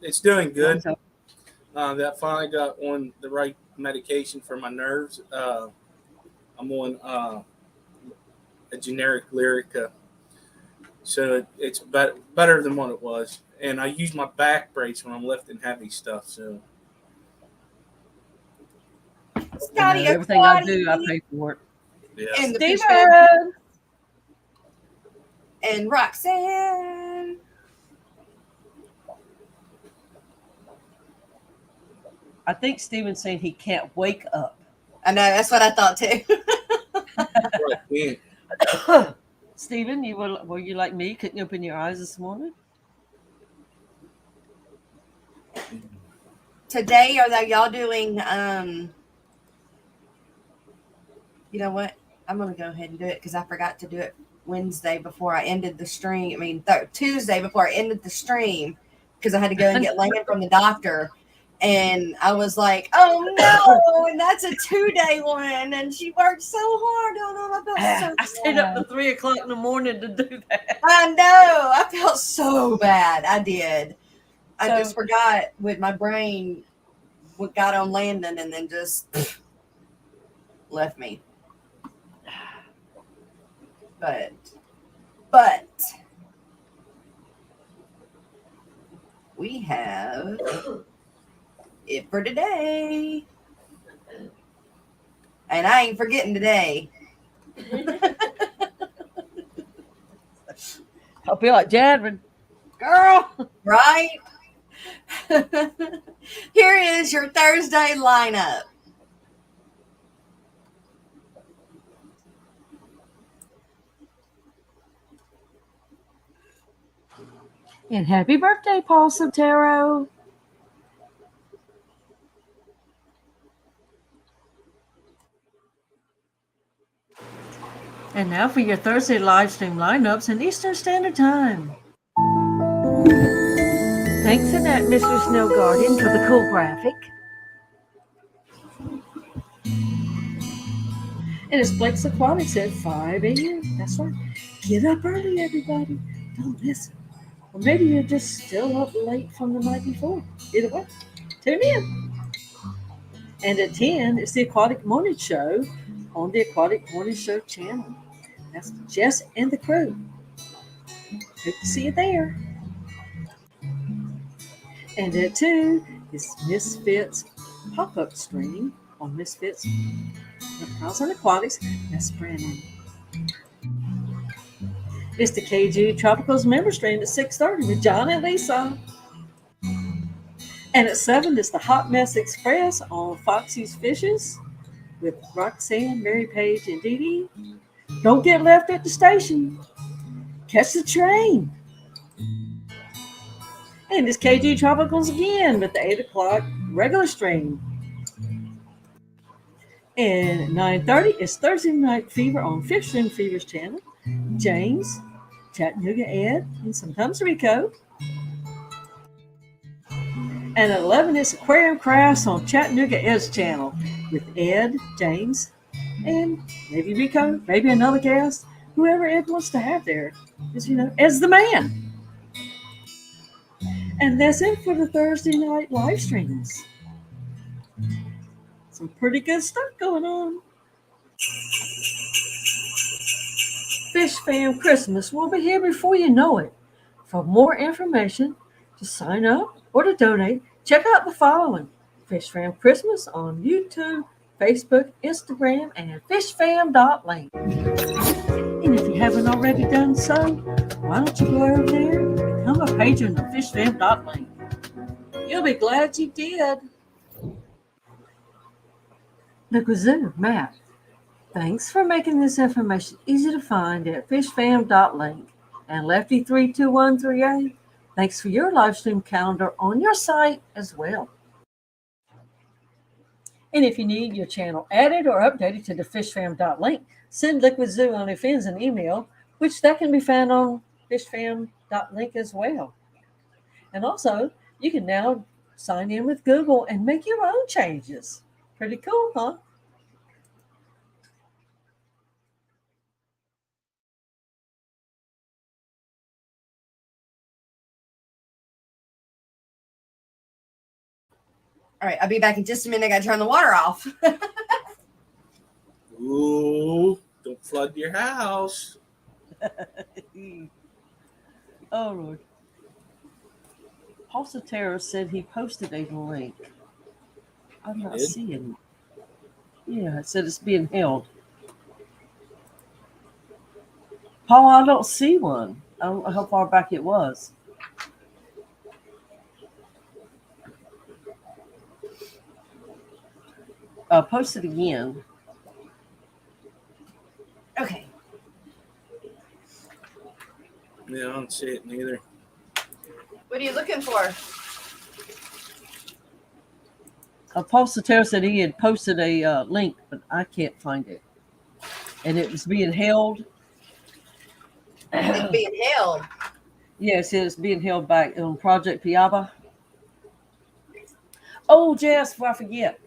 It's doing good. That finally got on the right medication for my nerves. I'm on a generic Lyrica, so it's better than what it was. And I use my back brace when I'm lifting heavy stuff. So Scotty, everything I do, I pay for it. yeah, And the fish Steven! man and Roxanne. I think Steven's saying he can't wake up. I know, that's what I thought too. right, yeah. Steven, were you like me? Couldn't you open your eyes this morning? today, are y'all doing, you know what? I'm going to go ahead and do it because I forgot to do it Wednesday before I ended the stream. I mean, Tuesday before I ended the stream because I had to go and get Landon from the doctor. And I was like, oh no, and that's a 2-day one. And she worked so hard on them. I stayed up to 3 o'clock in the morning to do that. I know. I felt so bad. I did. I just forgot with my brain what got on Landon and then just left me. But we have it for today. And I ain't forgetting today. I'll be like Jadvin. Girl, right? Here is your Thursday lineup. And happy birthday, Paul Sotero. And now for your Thursday live stream lineups in Eastern Standard Time. Thanks for that, Mr. Snow Guardian, for the cool graphic. And it's Blake's Aquatics at 5 a.m. That's right. Get up early, everybody. Don't listen. Or maybe you're just still up late from the night before. Either way, tune in. And at 10, it's the Aquatic Morning Show on the Aquatic Morning Show channel. That's Jess and the crew. Hope to see you there. And at 2, it's Misfits pop-up stream on Misfits Reptiles and Aquatics. That's Brandon. It's the KG Tropicals member stream at 6:30 with John and Lisa. And at 7, it's the Hot Mess Express on Foxy's Fishes with Roxanne, Mary Page, and Dee Dee. Don't get left at the station. Catch the train. And it's KG Tropicals again with the 8 o'clock regular stream. And at 9:30, it's Thursday Night Fever on Fish and Fever's channel. James, Chattanooga Ed, and sometimes Rico. And at 11, it's Aquarium Crafts on Chattanooga Ed's channel with Ed, James, and maybe Rico, maybe another guest, whoever Ed wants to have there. Because, Ed's the man. And that's it for the Thursday night live streams. Some pretty good stuff going on. Fish Fam Christmas will be here before you know it. For more information, to sign up or to donate, check out the following: Fish Fam Christmas on YouTube, Facebook, Instagram, and fishfam.link. And if you haven't already done so, why don't you go over there and become a patron of fishfam.link? You'll be glad you did. The Kazoo map. Thanks for making this information easy to find at fishfam.link. And Lefty32138, thanks for your live stream calendar on your site as well. And if you need your channel added or updated to the fishfam.link, send Liquid Zoo on fins an email, which that can be found on fishfam.link as well. And also, you can now sign in with Google and make your own changes. Pretty cool, huh? All right, I'll be back in just a minute. I got to turn the water off. Ooh, don't flood your house. Oh, Lord. Paul Sotero said he posted a link. I'm not seeing it. Yeah, it said it's being held. Paul, I don't see one. I don't know how far back it was. Post it again. Okay. Yeah, I don't see it neither. What are you looking for? Apostle Terrell said he had posted a link, but I can't find it. And it was being held. It's being held. Yes, it's being held back on Project Piaba. Oh, Jess, before I forget.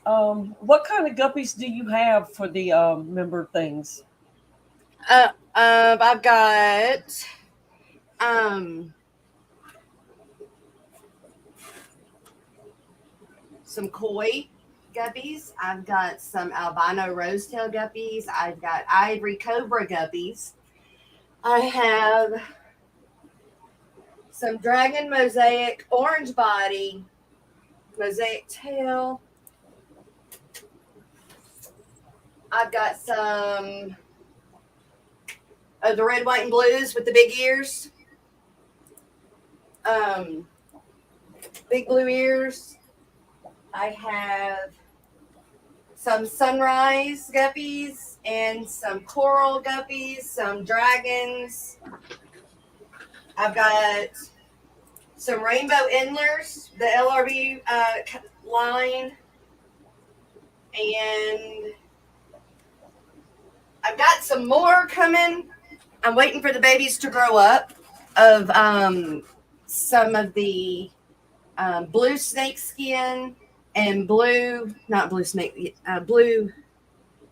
What kind of guppies do you have for the member things? I've got some koi guppies. I've got some albino rosetail guppies. I've got ivory cobra guppies. I have some dragon mosaic orange body, mosaic tail. I've got some of the red, white, and blues with the big ears. Big blue ears. I have some sunrise guppies and some coral guppies, some dragons. I've got some rainbow endlers, the LRB line, and I've got some more coming. I'm waiting for the babies to grow up of some of the blue snake skin and blue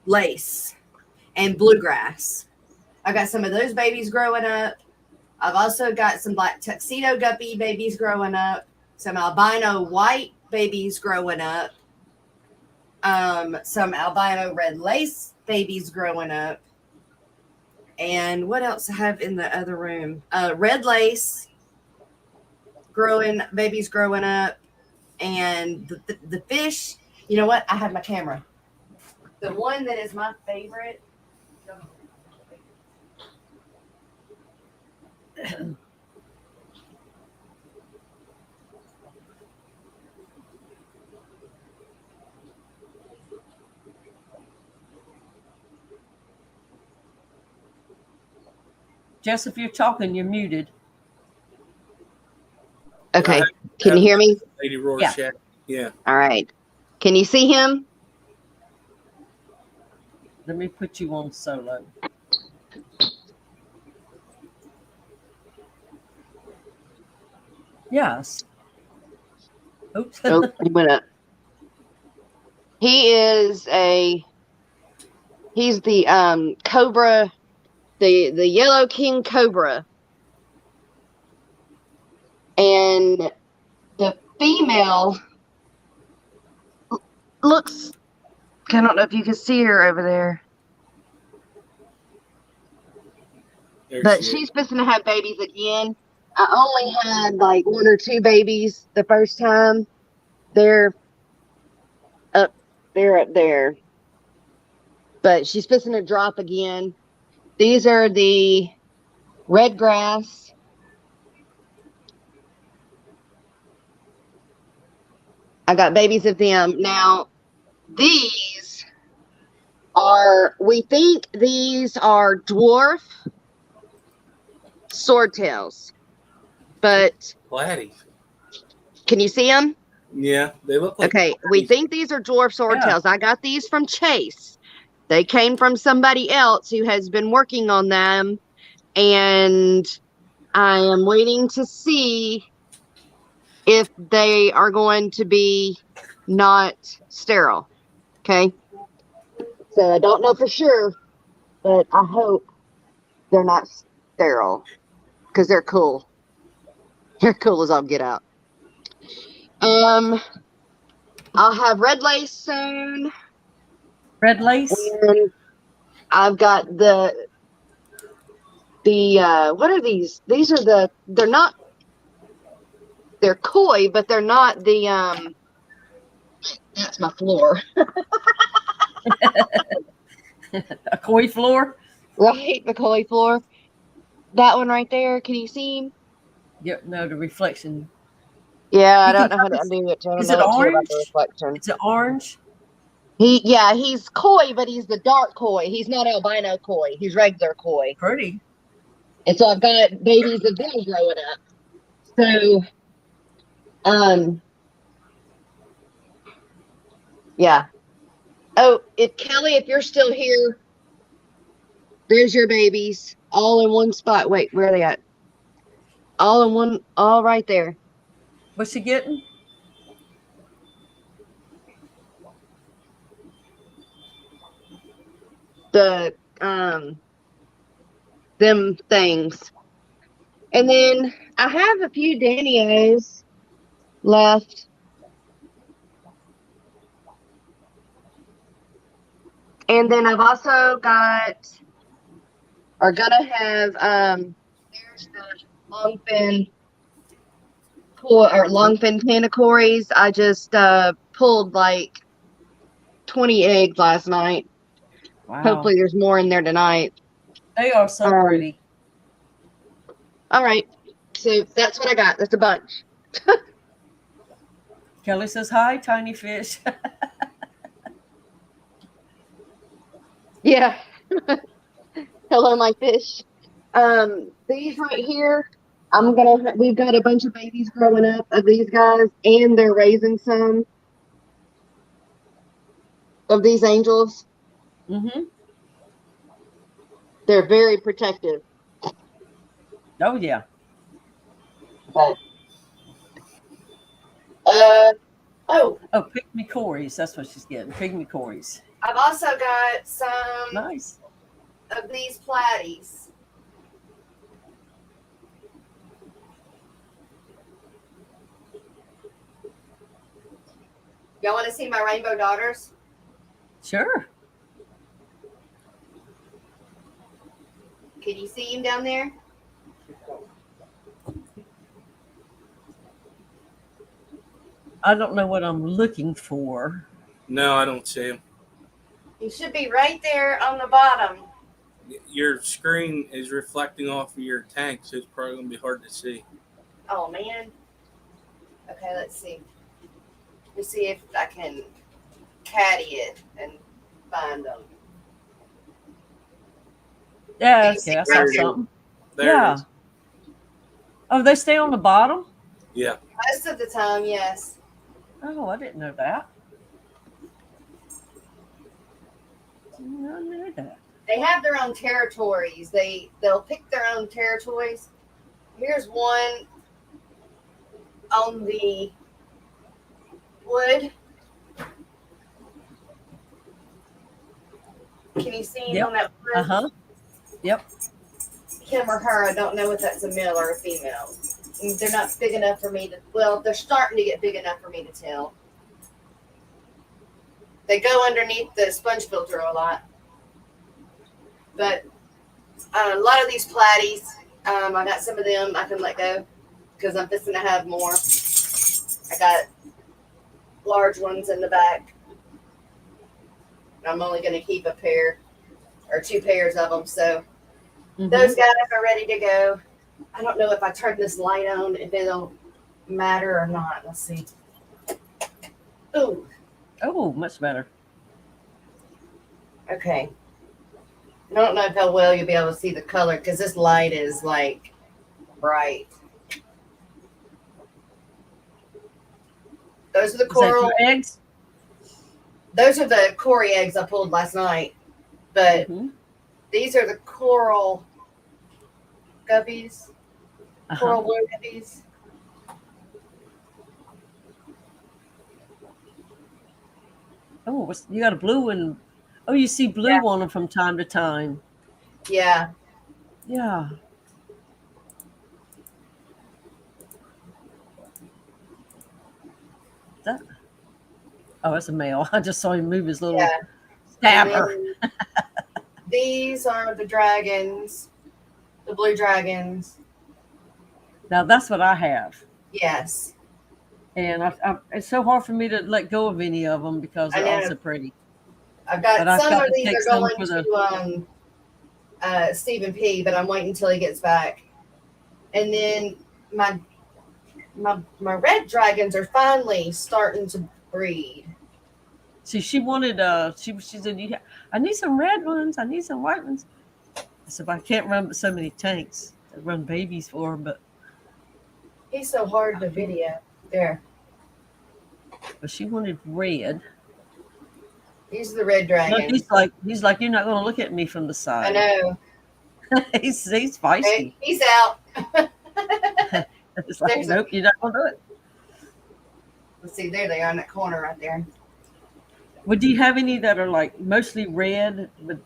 lace and bluegrass. I got some of those babies growing up. I've also got some black tuxedo guppy babies growing up, some albino white babies growing up, some albino red lace babies growing up. And what else I have in the other room? Red lace babies growing up. And the fish, you know what? I have my camera. The one that is my favorite. Jess, if you're talking, you're muted. Okay. Can you hear me? Lady Rorschach. Yeah. All right. Can you see him? Let me put you on solo. Yes. Oops. Oh, he went up. He's the cobra, the yellow king cobra. And the female looks, I don't know if you can see her over there. But she's supposed to have babies again. I only had like 1 or 2 babies the first time. They're up there. But she's supposed to drop again. These are the red grass. I got babies of them. Now, we think these are dwarf swordtails. But Platy. Can you see them? Yeah, they look like. Okay, we think these are dwarf swordtails. Yeah. I got these from Chase. They came from somebody else who has been working on them, and I am waiting to see if they are going to be not sterile. Okay, so I don't know for sure, but I hope they're not sterile because they're cool. They're cool as I'll get out. I'll have red lace soon. Red lace? And I've got the what are these? These are they're koi, but they're not the that's my floor. A koi floor? Right, the koi floor. That one right there. Can you see him? Yep, no, the reflection. Yeah, I don't know how to do it. Is it orange? Is it orange? He's koi, but he's the dark koi. He's not albino koi. He's regular koi. Pretty. And so I've got babies of them growing up. So, Yeah. Oh, Kelly, if you're still here, there's your babies all in one spot. Wait, where are they at? All in one, all right there. What's she getting? The them things. And then I have a few Danios left. And then I've also got, or gonna have, there's the longfin or longfin tanacories. I just pulled like 20 eggs last night. Wow. Hopefully there's more in there tonight. They are so pretty. All right. So that's what I got. That's a bunch. Kelly says, hi, tiny fish. Yeah. Hello, my fish. These right here, we've got a bunch of babies growing up of these guys, and they're raising some of these angels. Mm-hmm. They're very protective. Oh, yeah. But, oh, pygmy cories. That's what she's getting. Pygmy cories. I've also got some Nice. of these platies. Y'all want to see my rainbow daughters? Sure. Can you see him down there? I don't know what I'm looking for. No, I don't see him. He should be right there on the bottom. Your screen is reflecting off of your tank, so it's probably going to be hard to see. Oh, man. Okay, let's see. Let me see if I can caddy it and find them. Yeah, Can you okay, I see saw right here? something. There Yeah. it is. Oh, they stay on the bottom? Yeah. Most of the time, yes. Oh, I didn't know that. I didn't know that. They have their own territories. They'll pick their own territories. Here's one on the wood. Can you see him Yep. on that wood? Uh-huh. Yep. Him or her, I don't know if that's a male or a female. They're not big enough for me to, well, they're starting to get big enough for me to tell. They go underneath the sponge filter a lot. But a lot of these platies, I got some of them I can let go because I'm fixing to have more. I got large ones in the back. I'm only going to keep a pair or 2 pairs of them. So those guys are ready to go. I don't know if I turn this light on, if it'll matter or not. Let's see. Ooh. Oh, much better. Okay. I don't know how well you'll be able to see the color because this light is like bright. Those are the coral eggs. Those are the cory eggs I pulled last night, but these are the coral guppies. Coral blue guppies. Oh, you got a blue one. Oh, you see blue on them from time to time. Yeah. Yeah. That. Oh, it's a male. I just saw him move his little stabber. These are the dragons, the blue dragons. Now that's what I have. Yes. And it's so hard for me to let go of any of them because they're all so pretty. I've got some of these are going to Stephen P, but I'm waiting until he gets back. And then my red dragons are finally starting to breed. See, she wanted she said, I need some red ones, I need some white ones. I said, I can't run so many tanks. I run babies for her, but he's so hard to video. There. But she wanted red. He's the red Look, dragon. he's like, you're not going to look at me from the I side. know. he's feisty. Hey, he's out. It's like, There's a- nope, you're not going to do it. Let's see. There they are in that corner right there. Well, do you have any that are like mostly red? But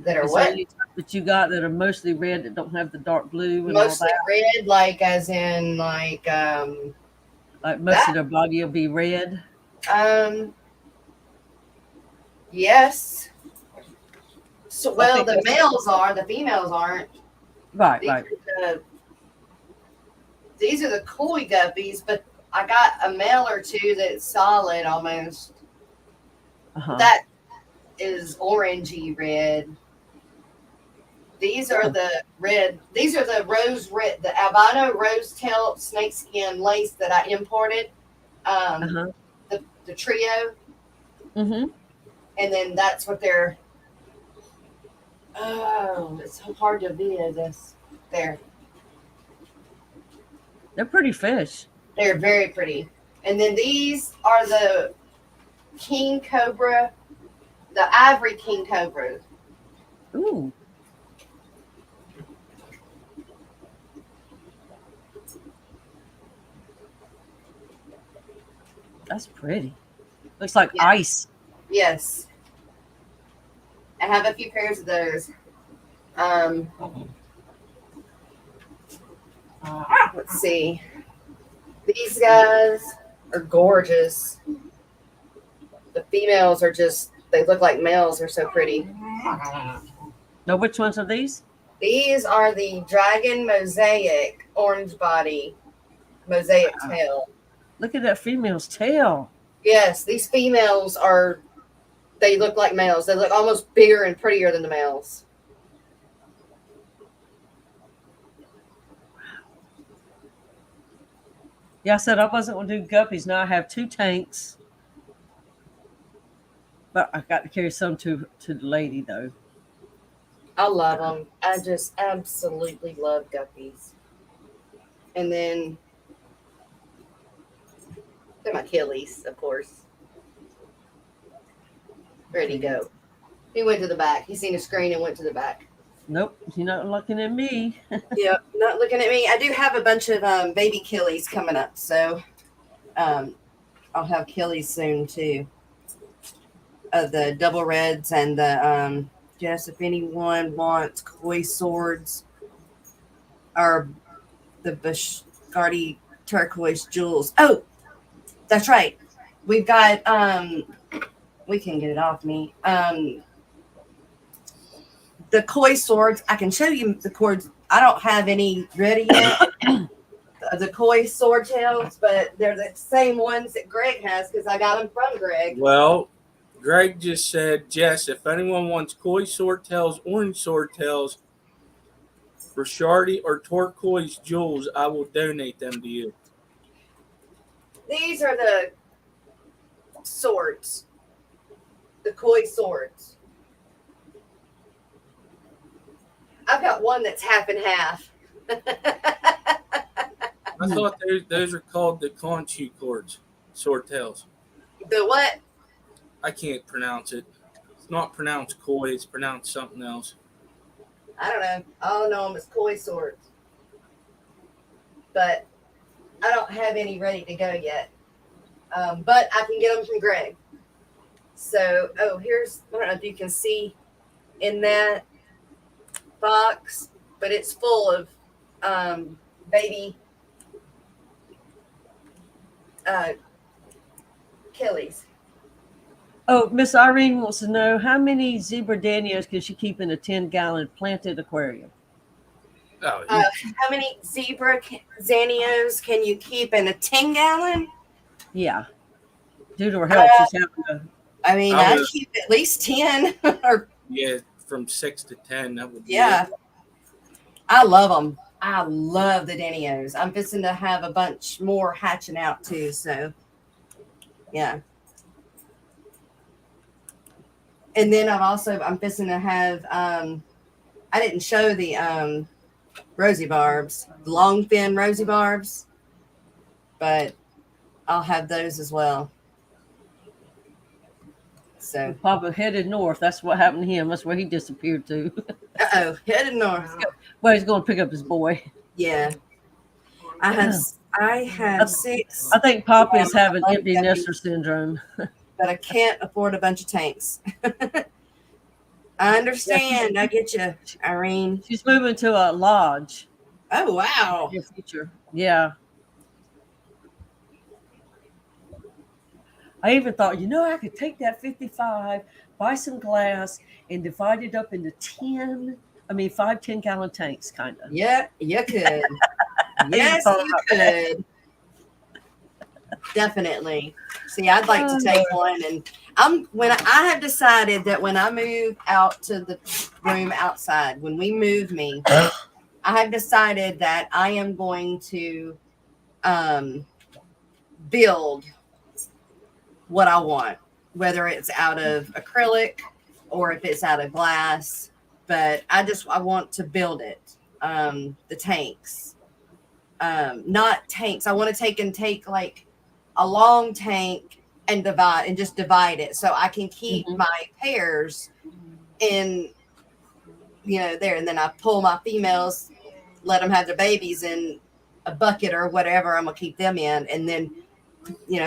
That are is there what? any that you got that are mostly red that don't have the dark blue and Mostly all red, like as in like that? Like most that. of their body will be red. Yes. So well, think the that's- males are. The females aren't. Right, These right. These are the koi guppies, but I got a male or two that's solid almost. Uh-huh. That is orangey red. These are the red. These are the rose red, the albino rose tail snakeskin lace that I imported. Uh-huh. The trio, Mm-hmm. and then that's what they're. Oh, it's so hard to video this. There, They're pretty fish. they're very pretty. And then these are the king cobra, the ivory king cobra. Ooh. That's pretty. Looks like Yeah. ice. Yes. I have a few pairs of those. Let's see. These guys are gorgeous. The females are just, they look like males. They're so pretty. Now, which ones are these? These are the dragon mosaic orange body mosaic tail. Look at that female's tail. Yes, these females are, they look like males. They look almost bigger and prettier than the males. Yeah, I said I wasn't going to do guppies. Now I have 2 tanks. But I got to carry some to the lady, though. I love them. I just absolutely love guppies. And then they're my Achilles, of course. Ready to go. He went to the back. He seen a screen and went to the back. Nope, you're not looking at me. Yep, not looking at me. I do have a bunch of baby Achilles coming up, so I'll have Achilles soon too. The double reds and the yes, if anyone wants koi swords or the Biscardi turquoise jewels. Oh, that's right. We've got we can get it off me. The koi swords, I can show you the cords. I don't have any ready yet. The koi swordtails, but they're the same ones that Greg has because I got them from Greg. Well, Greg just said, Jess, if anyone wants koi swordtails, orange swordtails, Biscardi or turquoise jewels, I will donate them to you. These are the swords, the koi swords. I've got one that's half and half. I thought those are called the conchu cords, swordtails. The what? I can't pronounce it. It's not pronounced koi, it's pronounced something else. I don't know. All I know them as koi swords. But I don't have any ready to go yet. But I can get them from Greg. So, here's, I don't know if you can see in that box, but it's full of baby Achilles. Oh, Miss Irene wants to know how many zebra Danios can she keep in a 10-gallon planted aquarium? Oh, How many zebra Danios can you keep in a 10-gallon? Yeah. Due to her health, she's having to. I mean, I I'd was- keep at least 10. Or yeah, from 6 to 10. That would be yeah. it. I love them. I love the Danios. I'm fixing to have a bunch more hatching out too. So, yeah. And then I'm fixing to have, I didn't show the rosy barbs, the long fin rosy barbs, but I'll have those as well. So Papa headed north. That's what happened to him. That's where he disappeared to. headed north. Well, he's going to pick up his boy. Yeah. I have 6. I think Papa is Yeah, having I love empty guppies. nester syndrome. But I can't afford a bunch of tanks. I understand. I get you, Irene. She's moving to a lodge Oh, wow. in the future. Yeah. I even thought, I could take that 55, buy some glass, and divide it up into 5 10-gallon tanks, kind of. Yeah, you could. Yes, you could. Definitely. See, I'd like to take one, and I have decided that when I move out to the room outside, when we move me, I have decided that I am going to build what I want, whether it's out of acrylic or if it's out of glass. But I want to build it. The tanks, not tanks. I want to take like a long tank and divide it so I can keep my pairs in, there. And then I pull my females, let them have their babies in a bucket or whatever I'm gonna keep them in, and then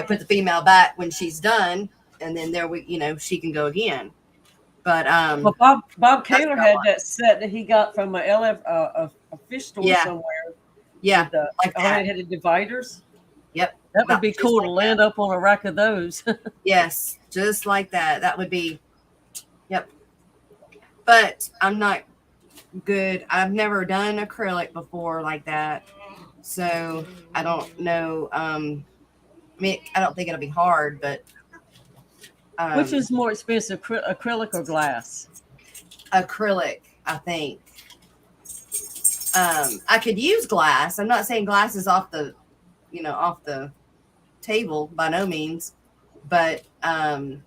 put the female back when she's done, and then she can go again. But well, Bob Kaler had that set that he got from a fish store somewhere. Yeah, like that. Had dividers. Yep, that would be cool to land up on a rack of those. Yes, just like that. That would be. Yep. But I'm not good. I've never done acrylic before like that, so I don't know. I don't think it'll be hard, but which is more expensive, acrylic or glass? Acrylic, I think. I could use glass. I'm not saying glass is off the table by no means, but I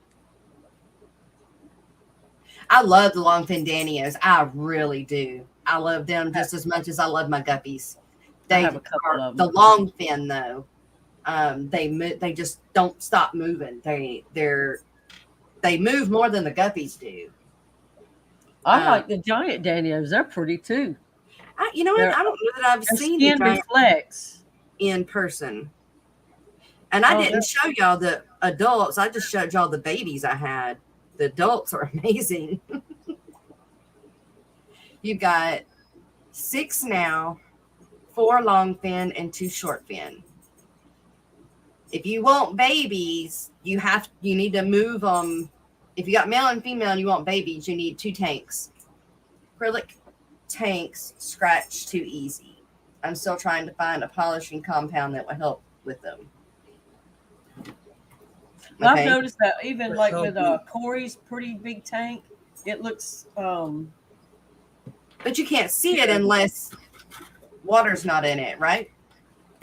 love the longfin Danios. I really do. I love them just as much as I love my guppies. They have a couple of them. The longfin though. They just don't stop moving. They move more than the guppies do. I like the giant Danios. They're pretty too. I don't know that I've seen the giant reflex in person. And I didn't show y'all the adults. I just showed y'all the babies I had. The adults are amazing. You got 6 now, 4 long fin and 2 short fin. If you want babies, you need to move them. If you got male and female and you want babies, you need 2 tanks. Acrylic tanks scratch too easy. I'm still trying to find a polishing compound that will help with them. Well, I've noticed that even like with Corey's pretty big tank, it looks. But you can't see it unless water's not in it, right?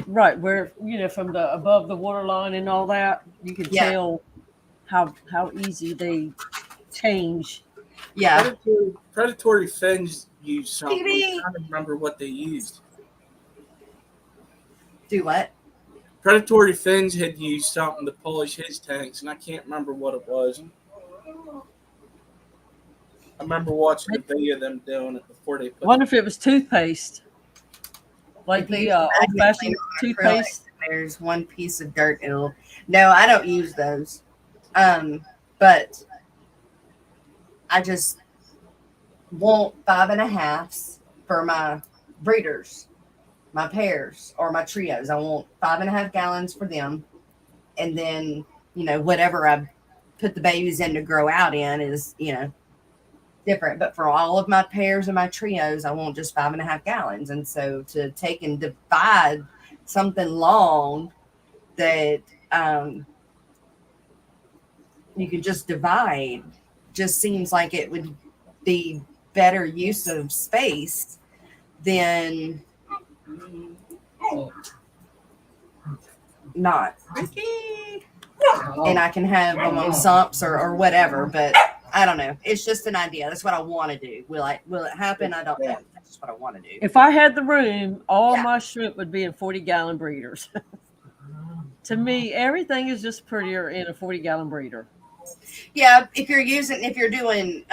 Right, where from the above the water line and all that, you can tell how easy they change. Yeah, predatory fins use something. I don't remember what they used. Do what? Predatory Fins had used something to polish his tanks, and I can't remember what it was. I remember watching a video of them doing it before they put. I wonder if it was toothpaste, like the old-fashioned toothpaste. There's one piece of dirt. No, I don't use those. But I just want 5.5s for my breeders. My pairs or my trios. I want 5.5 gallons for them. And then, whatever I put the babies in to grow out in is, different. But for all of my pairs and my trios, I want just 5.5 gallons. And so to take and divide something long that you can just divide just seems like it would be better use of space than not. And I can have them on sumps or whatever, but I don't know. It's just an idea. That's what I want to do. Will it happen? I don't know. That's just what I want to do. If I had the room, all my shrimp would be in 40-gallon breeders. To me, everything is just prettier in a 40-gallon breeder. Yeah, if you're doing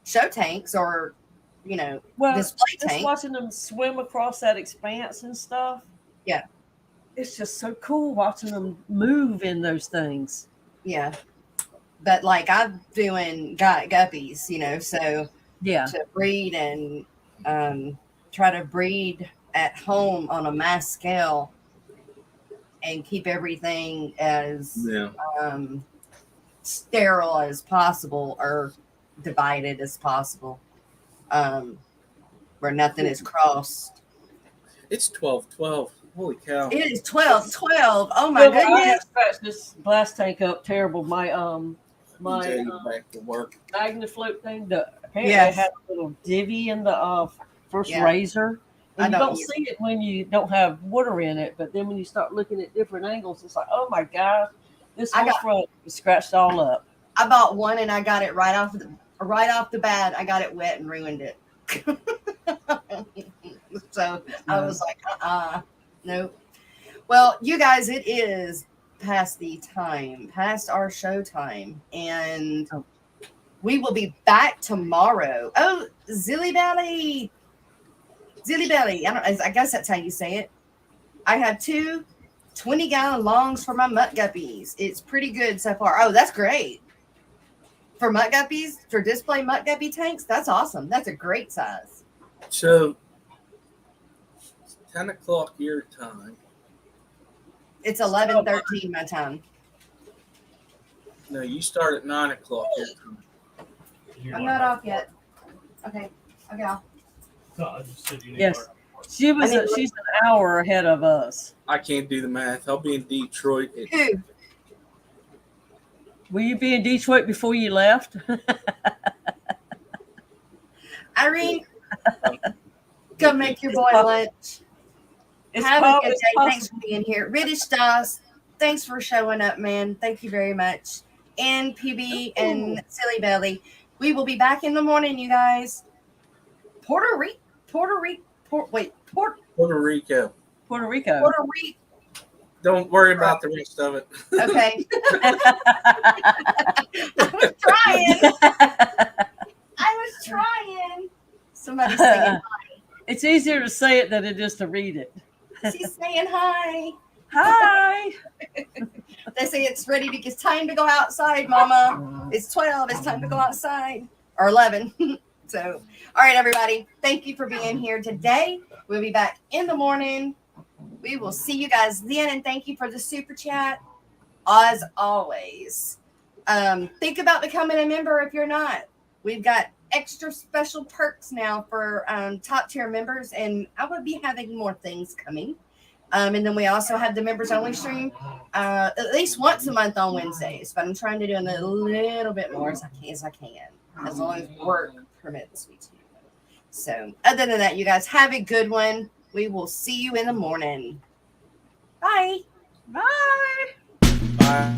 show tanks or display just tanks. watching them swim across that expanse and stuff. Yeah, it's just so cool watching them move in those things. Yeah, but like I'm got guppies, so Yeah, to breed and try to breed at home on a mass scale and keep everything as sterile as possible or divided as possible, where nothing is crossed. It's 12-12. Holy cow! It is 12-12. Oh my goodness! I have scratched this glass tank up terrible. My back to work. Magnafloat thing. Apparently it had a little divvy in the first razor. And you don't see it when you don't have water in it, but then when you start looking at different angles, it's like, oh my gosh, this whole front is scratched all up. I bought one and I got it right off the bat. I got it wet and ruined it. So I was like, nope. Well, you guys, it is past our show time, and we will be back tomorrow. Oh, Zilly Belly. I guess that's how you say it. I have 2 20-gallon longs for my mutt guppies. It's pretty good so far. Oh, that's great. For mutt guppies, for display mutt guppy tanks, that's awesome. That's a great size. So, 10 o'clock your time. It's 11:13 my time. No, you start at 9 o'clock your time. I'm not off yet. Okay, I'll get off. Yes, she's an hour ahead of us. I can't do the math. I'll be in Detroit. Who? Will you be in Detroit before you left? Irene, go make your boy lunch. Have a good day. Thanks for being here. British Stars, thanks for showing up, man. Thank you very much. And PB and Silly Belly. We will be back in the morning, you guys. Puerto Rico. Don't worry about the rest of it. Okay. I was trying. Somebody's saying hi. It's easier to say it than it is to read it. She's saying hi. Hi. They say it's time to go outside, Mama. It's 12. It's time to go outside. Or 11. So, all right, everybody. Thank you for being here today. We'll be back in the morning. We will see you guys then. And thank you for the super chat. As always, think about becoming a member if you're not. We've got extra special perks now for top tier members. And I will be having more things coming. And then we also have the members only stream at least once a month on Wednesdays. But I'm trying to do a little bit more as I can, as long as work permits me to. So other than that, you guys have a good one. We will see you in the morning. Bye. Bye. Bye.